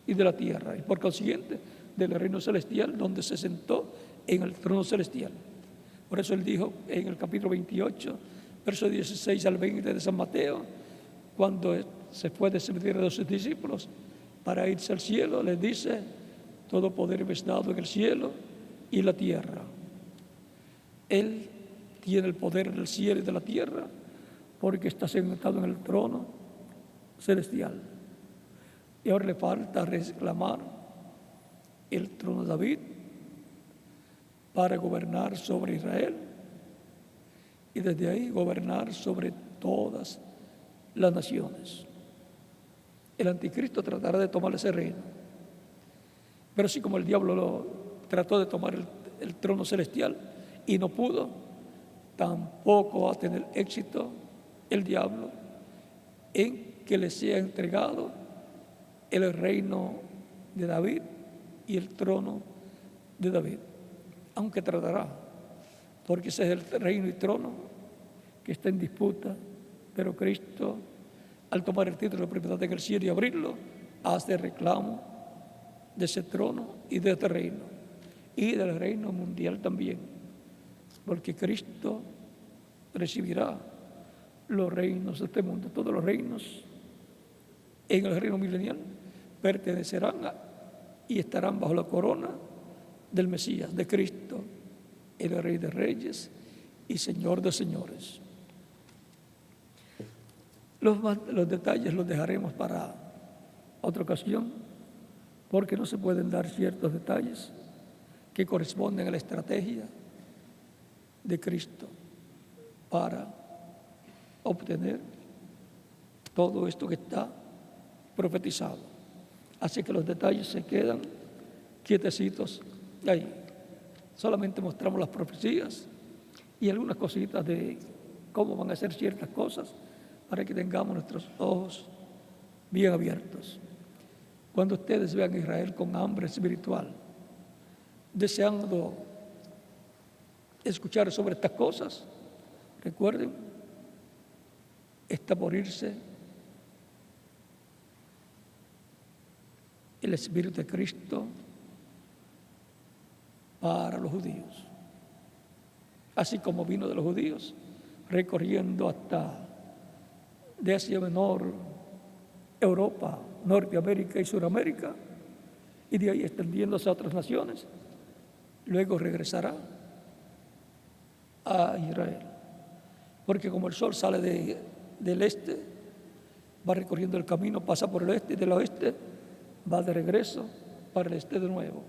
y de la tierra, y por consiguiente del reino celestial, donde se sentó en el trono celestial. Por eso Él dijo en el capítulo 28, verso 16 al 20 de San Mateo, cuando se fue a despedir de sus discípulos para irse al cielo, les dice: todo poder me es dado en el cielo y la tierra. Él tiene el poder del cielo y de la tierra porque está sentado en el trono celestial. Y ahora le falta reclamar el trono de David para gobernar sobre Israel y desde ahí gobernar sobre todas las naciones. El anticristo tratará de tomar ese reino, pero así como el diablo lo trató de tomar el trono celestial y no pudo, tampoco va a tener éxito el diablo en que le sea entregado el reino de David y el trono de David, aunque tratará, porque ese es el reino y trono que está en disputa. Pero Cristo, al tomar el título de propiedad en el cielo y abrirlo, hace reclamo de ese trono y de este reino, y del reino mundial también, porque Cristo recibirá los reinos de este mundo. Todos los reinos en el reino milenial pertenecerán y estarán bajo la corona del Mesías, de Cristo, el Rey de Reyes y Señor de Señores. Los detalles los dejaremos para otra ocasión, porque no se pueden dar ciertos detalles que corresponden a la estrategia de Cristo para obtener todo esto que está profetizado. Así que los detalles se quedan quietecitos ahí. Solamente mostramos las profecías y algunas cositas de cómo van a ser ciertas cosas para que tengamos nuestros ojos bien abiertos. Cuando ustedes vean a Israel con hambre espiritual, deseando escuchar sobre estas cosas, recuerden, está por irse el Espíritu de Cristo para los judíos. Así como vino de los judíos, recorriendo hasta de Asia Menor, Europa, Norteamérica y Suramérica, y de ahí extendiéndose a otras naciones. Luego regresará a Israel, porque como el sol sale del este, va recorriendo el camino, pasa por el oeste y del oeste va de regreso para el este de nuevo.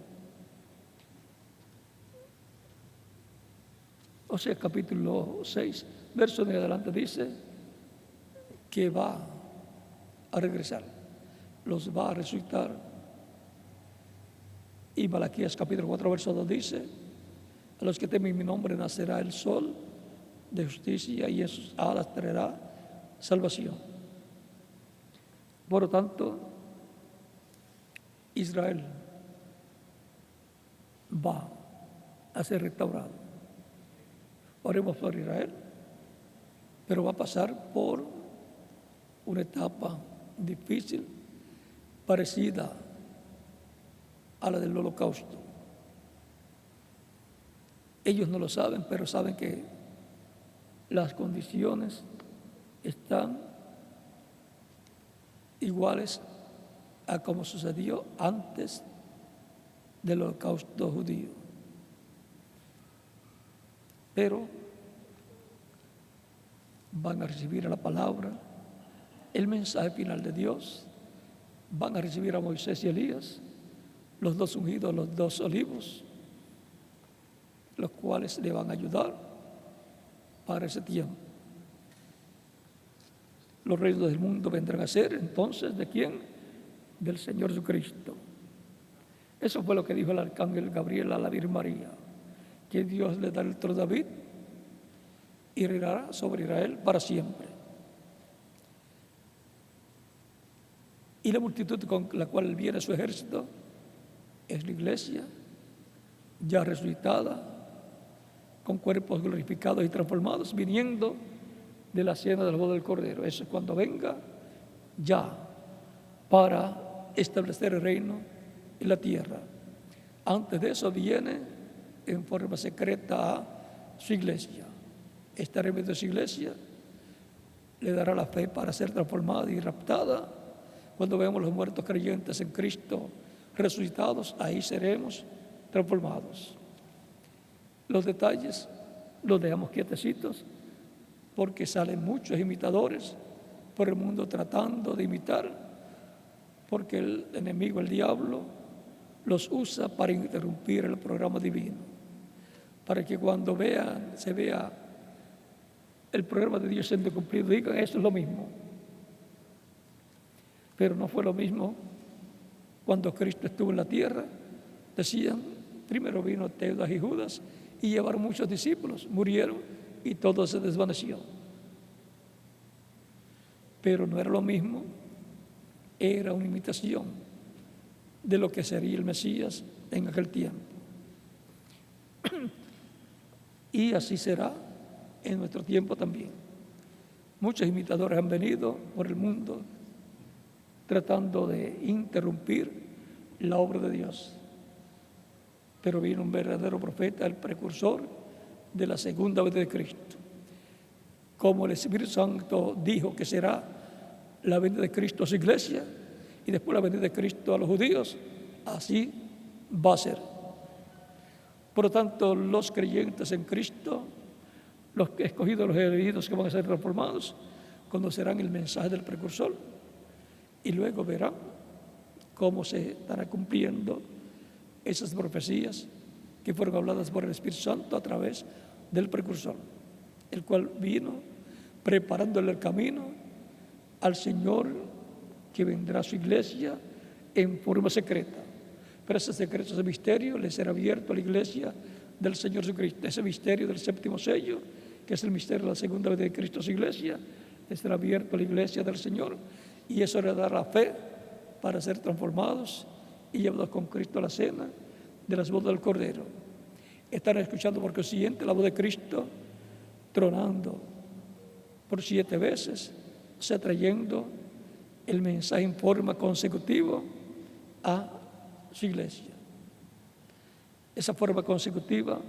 Oseas capítulo 6, verso de adelante dice que va a regresar, los va a resucitar. Y Malaquías capítulo 4, verso 2 dice: a los que temen mi nombre nacerá el sol de justicia y en sus alas traerá salvación. Por lo tanto, Israel va a ser restaurado. Oremos por Israel, pero va a pasar por una etapa difícil, parecida a la del Holocausto. Ellos no lo saben, pero saben que las condiciones están iguales a como sucedió antes del Holocausto judío. Pero van a recibir la palabra, el mensaje final de Dios, van a recibir a Moisés y Elías, los dos ungidos, los dos olivos, los cuales le van a ayudar para ese tiempo. Los reinos del mundo vendrán a ser entonces, ¿de quién? Del Señor Jesucristo. Eso fue lo que dijo el arcángel Gabriel a la Virgen María, que Dios le da el trono a David y reinará sobre Israel para siempre. Y la multitud con la cual viene su ejército es la iglesia ya resucitada, con cuerpos glorificados y transformados, viniendo de la cena del boda del Cordero. Eso es cuando venga ya para establecer el reino en la tierra. Antes de eso viene en forma secreta a su iglesia. Esta remedio de su iglesia le dará la fe para ser transformada y raptada. Cuando veamos los muertos creyentes en Cristo resucitados, ahí seremos transformados. Los detalles los dejamos quietecitos porque salen muchos imitadores por el mundo tratando de imitar, porque el enemigo, el diablo, los usa para interrumpir el programa divino, para que cuando se vea el programa de Dios siendo cumplido, digan: eso es lo mismo. Pero no fue lo mismo cuando Cristo estuvo en la tierra. Decían: primero vino Teudas y Judas y llevaron muchos discípulos, murieron y todo se desvaneció. Pero no era lo mismo, era una imitación de lo que sería el Mesías en aquel tiempo. Y así será en nuestro tiempo también. Muchos imitadores han venido por el mundo tratando de interrumpir la obra de Dios. Pero vino un verdadero profeta, el precursor de la segunda venida de Cristo. Como el Espíritu Santo dijo que será la venida de Cristo a su iglesia y después la venida de Cristo a los judíos, así va a ser. Por lo tanto, los creyentes en Cristo, los escogidos, los elegidos que van a ser transformados, conocerán el mensaje del precursor y luego verán cómo se estará cumpliendo esas profecías que fueron habladas por el Espíritu Santo a través del precursor, el cual vino preparándole el camino al Señor que vendrá a su iglesia en forma secreta. Pero ese secreto, ese misterio, le será abierto a la iglesia del Señor Jesucristo. Ese misterio del séptimo sello, que es el misterio de la segunda venida de Cristo a su iglesia, le será abierto a la iglesia del Señor, y eso le dará fe para ser transformados y llevados con Cristo a la cena de las bodas del Cordero. Estarán escuchando por consiguiente la voz de Cristo tronando por 7 veces, o sea, trayendo el mensaje en forma consecutiva a su iglesia. Esa forma consecutiva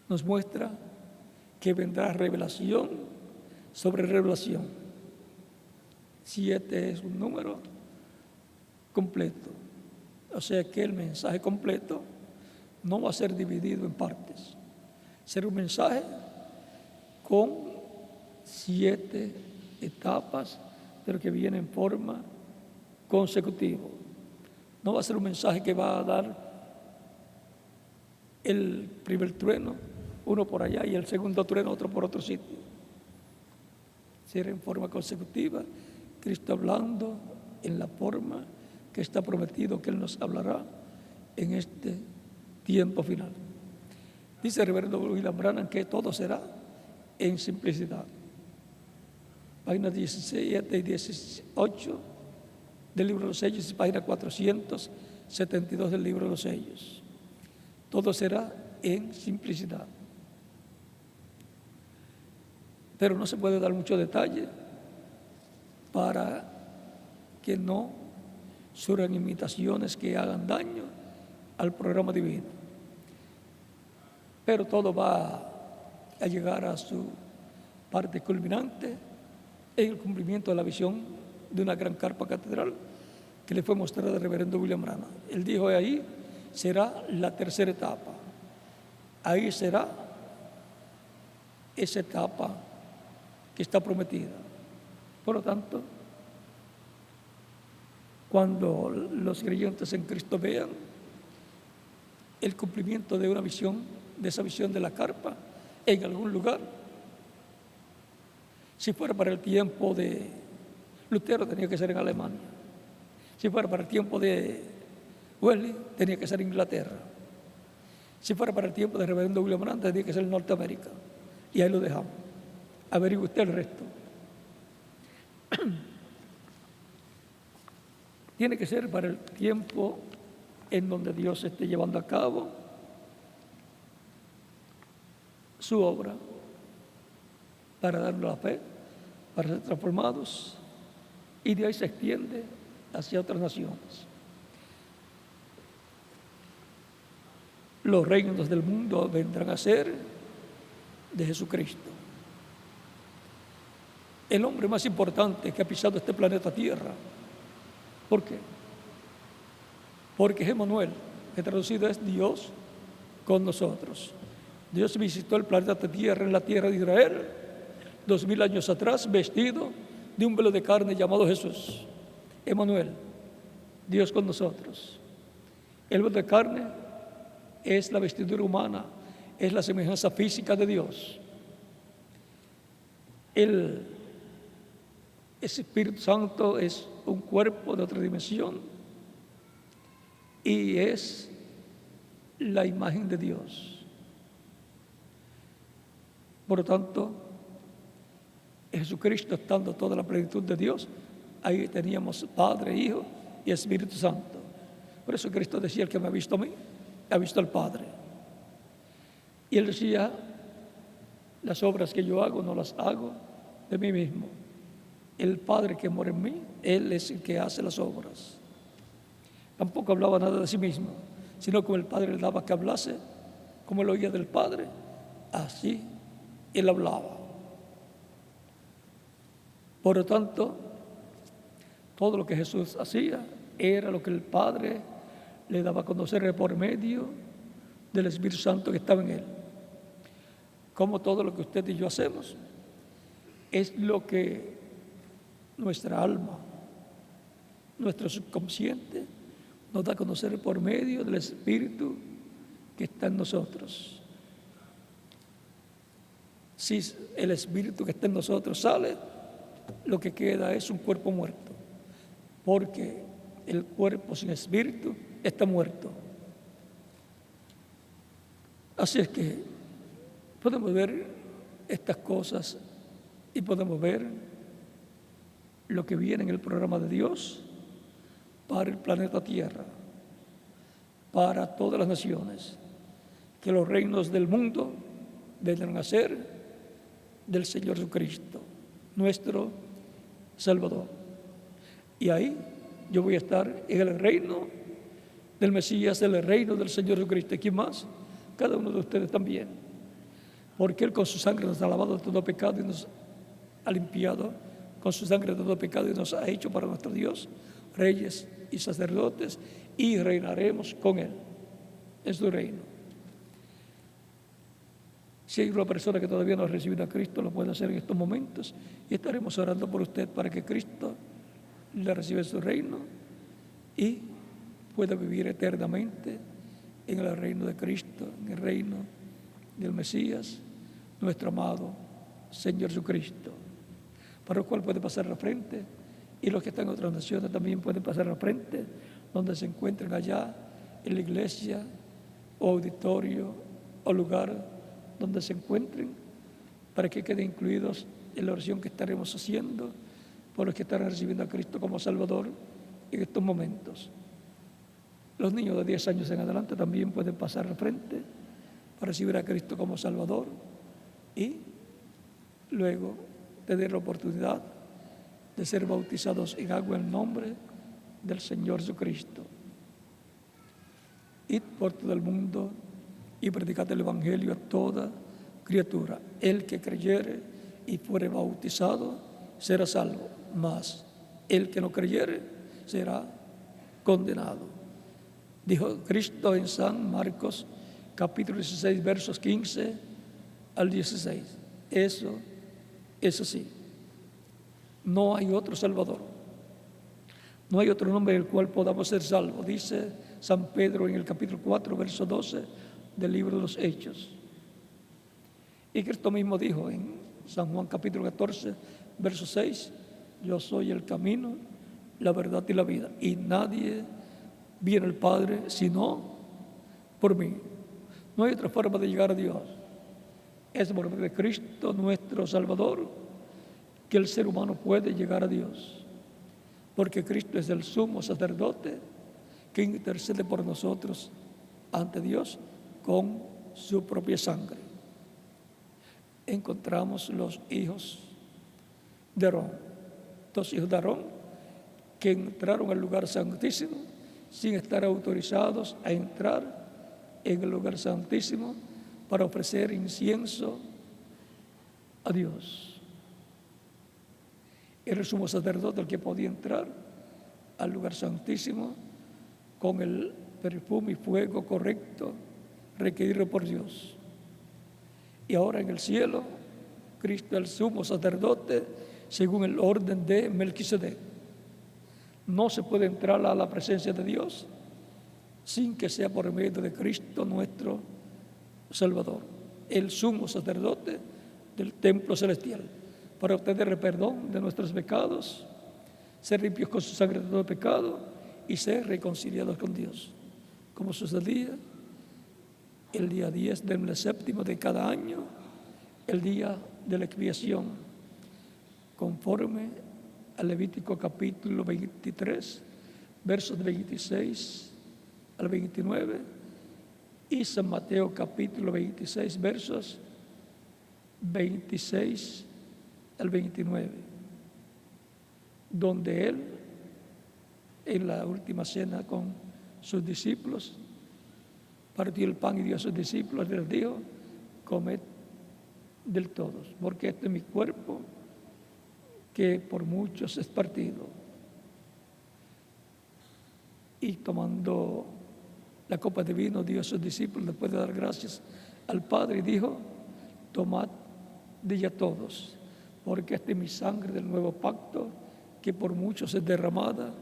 nos muestra que vendrá revelación sobre revelación. 7 es un número completo, o sea que el mensaje completo no va a ser dividido en partes. Será un mensaje con 7 etapas, pero que viene en forma consecutiva. No va a ser un mensaje que va a dar el primer trueno, uno por allá, y el segundo trueno, otro por otro sitio. Será en forma consecutiva, Cristo hablando en la forma que está prometido que Él nos hablará en este tiempo final. Dice el reverendo William Branham que todo será en simplicidad. Páginas 17 y 18 del libro de los sellos y página 472 del libro de los sellos. Todo será en simplicidad. Pero no se puede dar mucho detalle para que no surjan imitaciones que hagan daño al programa divino. Pero todo va a llegar a su parte culminante en el cumplimiento de la visión de una gran carpa catedral que le fue mostrada al reverendo William Branham. Él dijo: ahí será la tercera etapa. Ahí será esa etapa que está prometida. Por lo tanto, cuando los creyentes en Cristo vean el cumplimiento de una visión, de esa visión de la carpa, en algún lugar, si fuera para el tiempo de Lutero, tenía que ser en Alemania. Si fuera para el tiempo de Wesley, tenía que ser en Inglaterra. Si fuera para el tiempo del reverendo William Branham, tenía que ser en Norteamérica. Y ahí lo dejamos. Averigüe usted el resto. Tiene que ser para el tiempo en donde Dios esté llevando a cabo su obra, para darnos la fe, para ser transformados, y de ahí se extiende hacia otras naciones. Los reinos del mundo vendrán a ser de Jesucristo. El hombre más importante que ha pisado este planeta Tierra. ¿Por qué? Porque es Emmanuel, que traducido es Dios con nosotros. Dios visitó el planeta Tierra en la tierra de Israel 2000 años atrás, vestido de un velo de carne llamado Jesús. Emmanuel, Dios con nosotros. El velo de carne es la vestidura humana, es la semejanza física de Dios. El Espíritu Santo es un cuerpo de otra dimensión y es la imagen de Dios. Por lo tanto, Jesucristo, estando toda la plenitud de Dios, ahí teníamos Padre, Hijo y Espíritu Santo. Por eso Cristo decía: el que me ha visto a mí, ha visto al Padre. Y Él decía: las obras que yo hago no las hago de mí mismo. El Padre que mora en mí, Él es el que hace las obras. Tampoco hablaba nada de sí mismo, sino como el Padre le daba que hablase, como él oía del Padre, así Él hablaba. Por lo tanto, todo lo que Jesús hacía era lo que el Padre le daba a conocer por medio del Espíritu Santo que estaba en Él. Como todo lo que usted y yo hacemos es lo que nuestra alma, nuestro subconsciente, nos da a conocer por medio del Espíritu que está en nosotros. Si el Espíritu que está en nosotros sale, lo que queda es un cuerpo muerto, porque el cuerpo sin Espíritu está muerto. Así es que podemos ver estas cosas y podemos ver lo que viene en el programa de Dios para el planeta Tierra, para todas las naciones, que los reinos del mundo vendrán a ser del Señor Jesucristo, nuestro Salvador. Y ahí yo voy a estar en el reino del Mesías, del reino del Señor Jesucristo. ¿Y quién más? Cada uno de ustedes también. Porque Él con su sangre nos ha lavado de todo pecado y nos ha limpiado con su sangre de todo pecado y nos ha hecho para nuestro Dios reyes y sacerdotes, y reinaremos con Él en su reino. Si hay una persona que todavía no ha recibido a Cristo, lo puede hacer en estos momentos, y estaremos orando por usted para que Cristo le reciba en su reino y pueda vivir eternamente en el reino de Cristo, en el reino del Mesías, nuestro amado Señor Jesucristo, para el cual puede pasar la frente, y los que están en otras naciones también pueden pasar la frente, donde se encuentren allá en la iglesia o auditorio o lugar donde se encuentren, para que queden incluidos en la oración que estaremos haciendo por los que están recibiendo a Cristo como Salvador en estos momentos. Los niños de 10 años en adelante también pueden pasar al frente para recibir a Cristo como Salvador y luego tener la oportunidad de ser bautizados en agua en el nombre del Señor Jesucristo. Id por todo el mundo y predicad el Evangelio a toda criatura. El que creyere y fuere bautizado será salvo, mas el que no creyere será condenado. Dijo Cristo en San Marcos, capítulo 16, versos 15 al 16. Eso es así. No hay otro Salvador. No hay otro nombre en el cual podamos ser salvos. Dice San Pedro en el capítulo 4, verso 12 del libro de los Hechos. Y Cristo mismo dijo en San Juan capítulo 14, verso 6, yo soy el camino, la verdad y la vida, y nadie viene al Padre sino por mí. No hay otra forma de llegar a Dios. Es por medio de Cristo nuestro Salvador que el ser humano puede llegar a Dios, porque Cristo es el sumo sacerdote que intercede por nosotros ante Dios con su propia sangre. Encontramos los hijos de Aarón, 2 hijos de Aarón que entraron al lugar santísimo sin estar autorizados a entrar en el lugar santísimo para ofrecer incienso a Dios. Era el sumo sacerdote el que podía entrar al lugar santísimo con el perfume y fuego correcto requerido por Dios. Y ahora en el cielo, Cristo es el sumo sacerdote según el orden de Melquisedec. No se puede entrar a la presencia de Dios sin que sea por medio de Cristo nuestro Salvador, el sumo sacerdote del templo celestial, para obtener el perdón de nuestros pecados, ser limpios con su sangre de todo pecado y ser reconciliados con Dios, como sucedía el día 10 del mes séptimo de cada año, el día de la expiación, conforme al Levítico capítulo 23, versos 26 al 29, y San Mateo capítulo 26, versos 26 al 29, donde Él, en la última cena con sus discípulos, partió el pan y dio a sus discípulos, les dijo, comed del todo, porque este es mi cuerpo, que por muchos es partido. Y tomando la copa de vino, dio a sus discípulos, después de dar gracias al Padre, y dijo, tomad de ella todos, porque esta es mi sangre del nuevo pacto, que por muchos es derramada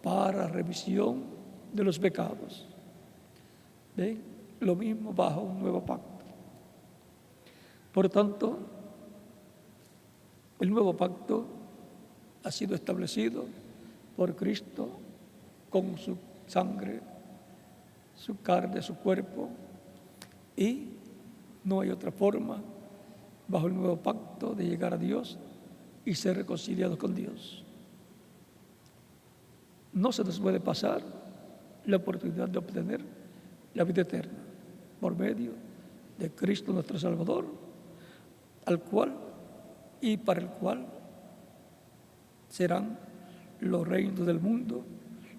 para remisión de los pecados. ¿Ven? Lo mismo bajo un nuevo pacto. Por tanto, el nuevo pacto ha sido establecido por Cristo con su sangre, su carne, su cuerpo, y no hay otra forma bajo el nuevo pacto de llegar a Dios y ser reconciliados con Dios. No se nos puede pasar la oportunidad de obtener la vida eterna por medio de Cristo nuestro Salvador, al cual y para el cual serán los reinos del mundo,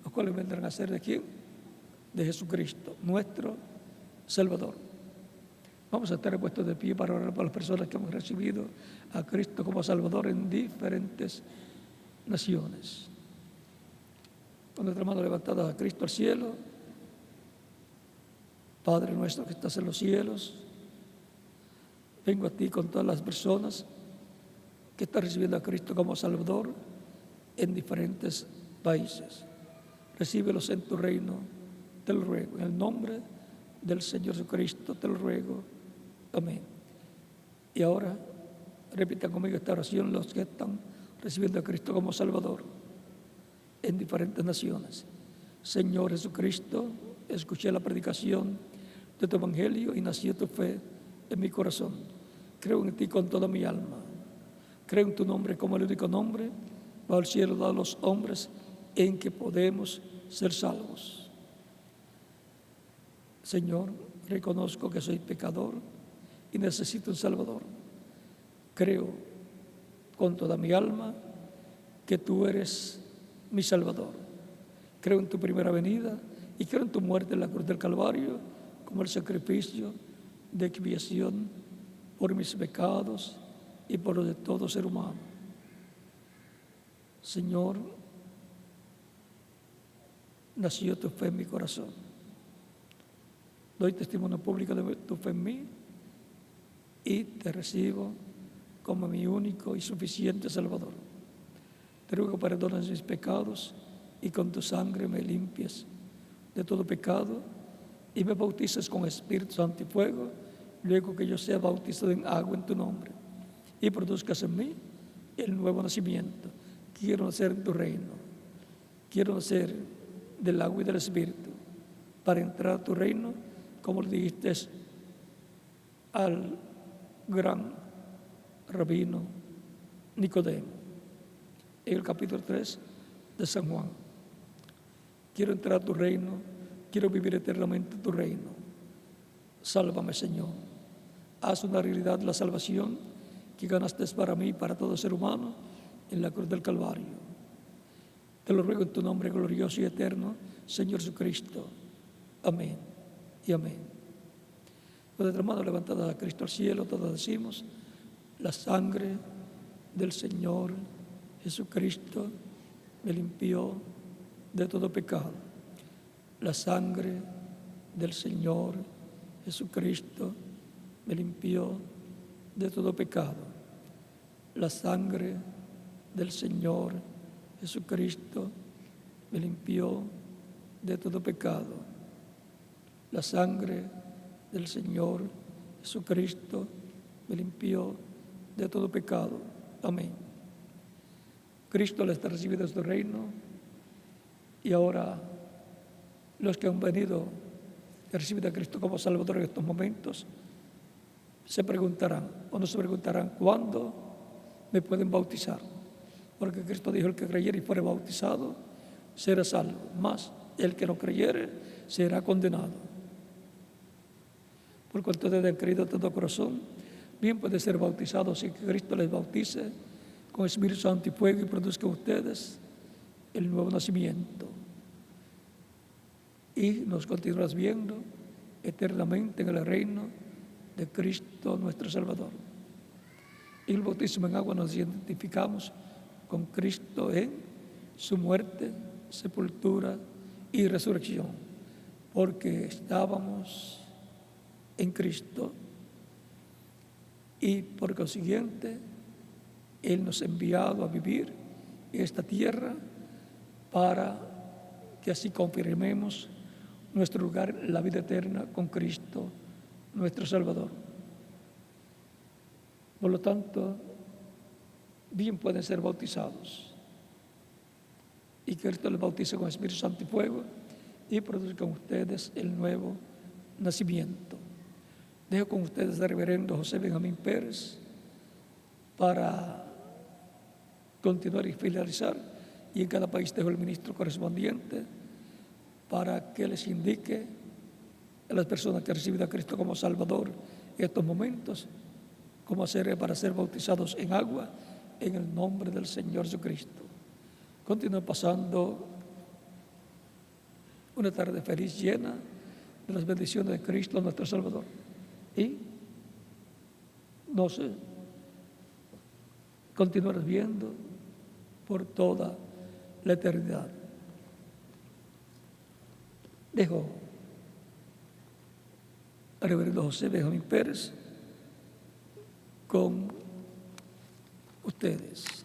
los cuales vendrán a ser ¿de quién? de Jesucristo, nuestro Salvador. Vamos a estar puestos de pie para orar por las personas que hemos recibido a Cristo como Salvador en diferentes naciones. Con nuestra mano levantada a Cristo al cielo, Padre nuestro que estás en los cielos, vengo a ti con todas las personas que están recibiendo a Cristo como Salvador en diferentes países. Recíbelos en tu reino, te lo ruego. En el nombre del Señor Jesucristo te lo ruego. Amén. Y ahora repitan conmigo esta oración los que están recibiendo a Cristo como Salvador en diferentes naciones. Señor Jesucristo, escuché la predicación de tu Evangelio y nació tu fe en mi corazón. Creo en ti con toda mi alma. Creo en tu nombre como el único nombre bajo el cielo dado a los hombres en que podemos ser salvos. Señor, reconozco que soy pecador y necesito un Salvador. Creo con toda mi alma que tú eres mi Salvador. Creo en tu primera venida y creo en tu muerte en la cruz del Calvario como el sacrificio de expiación por mis pecados y por los de todo ser humano. Señor, nació tu fe en mi corazón. Doy testimonio público de tu fe en mí y te recibo como mi único y suficiente Salvador. Te ruego que perdones mis pecados y con tu sangre me limpies de todo pecado y me bautices con Espíritu Santo y fuego, luego que yo sea bautizado en agua en tu nombre y produzcas en mí el nuevo nacimiento. Quiero nacer en tu reino, quiero nacer del agua y del Espíritu para entrar a tu reino, como le dijiste al gran rabino Nicodemo en el capítulo 3 de San Juan. Quiero entrar a tu reino, quiero vivir eternamente en tu reino. Sálvame, Señor. Haz una realidad la salvación que ganaste para mí y para todo ser humano en la cruz del Calvario. Te lo ruego en tu nombre glorioso y eterno, Señor Jesucristo. Amén y amén. Con nuestra mano levantada a Cristo al cielo, todos decimos: la sangre del Señor Jesucristo me limpió de todo pecado. La sangre del Señor Jesucristo me limpió de todo pecado. La sangre del Señor Jesucristo me limpió de todo pecado. La sangre del Señor Jesucristo me limpió de todo pecado. Amén. Cristo les ha recibido este reino y ahora los que han venido a recibir a Cristo como Salvador en estos momentos se preguntarán o no se preguntarán: ¿cuándo me pueden bautizar? Porque Cristo dijo: el que creyere y fuere bautizado será salvo, mas el que no creyere será condenado. Por cuanto ustedes han creído de todo corazón, bien puede ser bautizados y que Cristo les bautice con Espíritu Santo y fuego y produzca en ustedes el nuevo nacimiento. Y nos continuarás viendo eternamente en el reino de Cristo nuestro Salvador. En el bautismo en agua nos identificamos con Cristo en su muerte, sepultura y resurrección, porque estábamos en Cristo y por consiguiente Él nos ha enviado a vivir en esta tierra para que así confirmemos nuestro lugar en la vida eterna con Cristo, nuestro Salvador. Por lo tanto, bien pueden ser bautizados y que Cristo les bautice con Espíritu Santo y fuego y produzca en ustedes el nuevo nacimiento. Dejo con ustedes al reverendo José Benjamín Pérez para continuar y finalizar, y en cada país dejo el ministro correspondiente para que les indique a las personas que han recibido a Cristo como Salvador en estos momentos cómo hacer para ser bautizados en agua en el nombre del Señor Jesucristo. Continúen pasando una tarde feliz, llena de las bendiciones de Cristo nuestro Salvador. Y no sé, continuarás viendo por toda la eternidad. Dejo al reverendo José Benjamín Pérez con ustedes.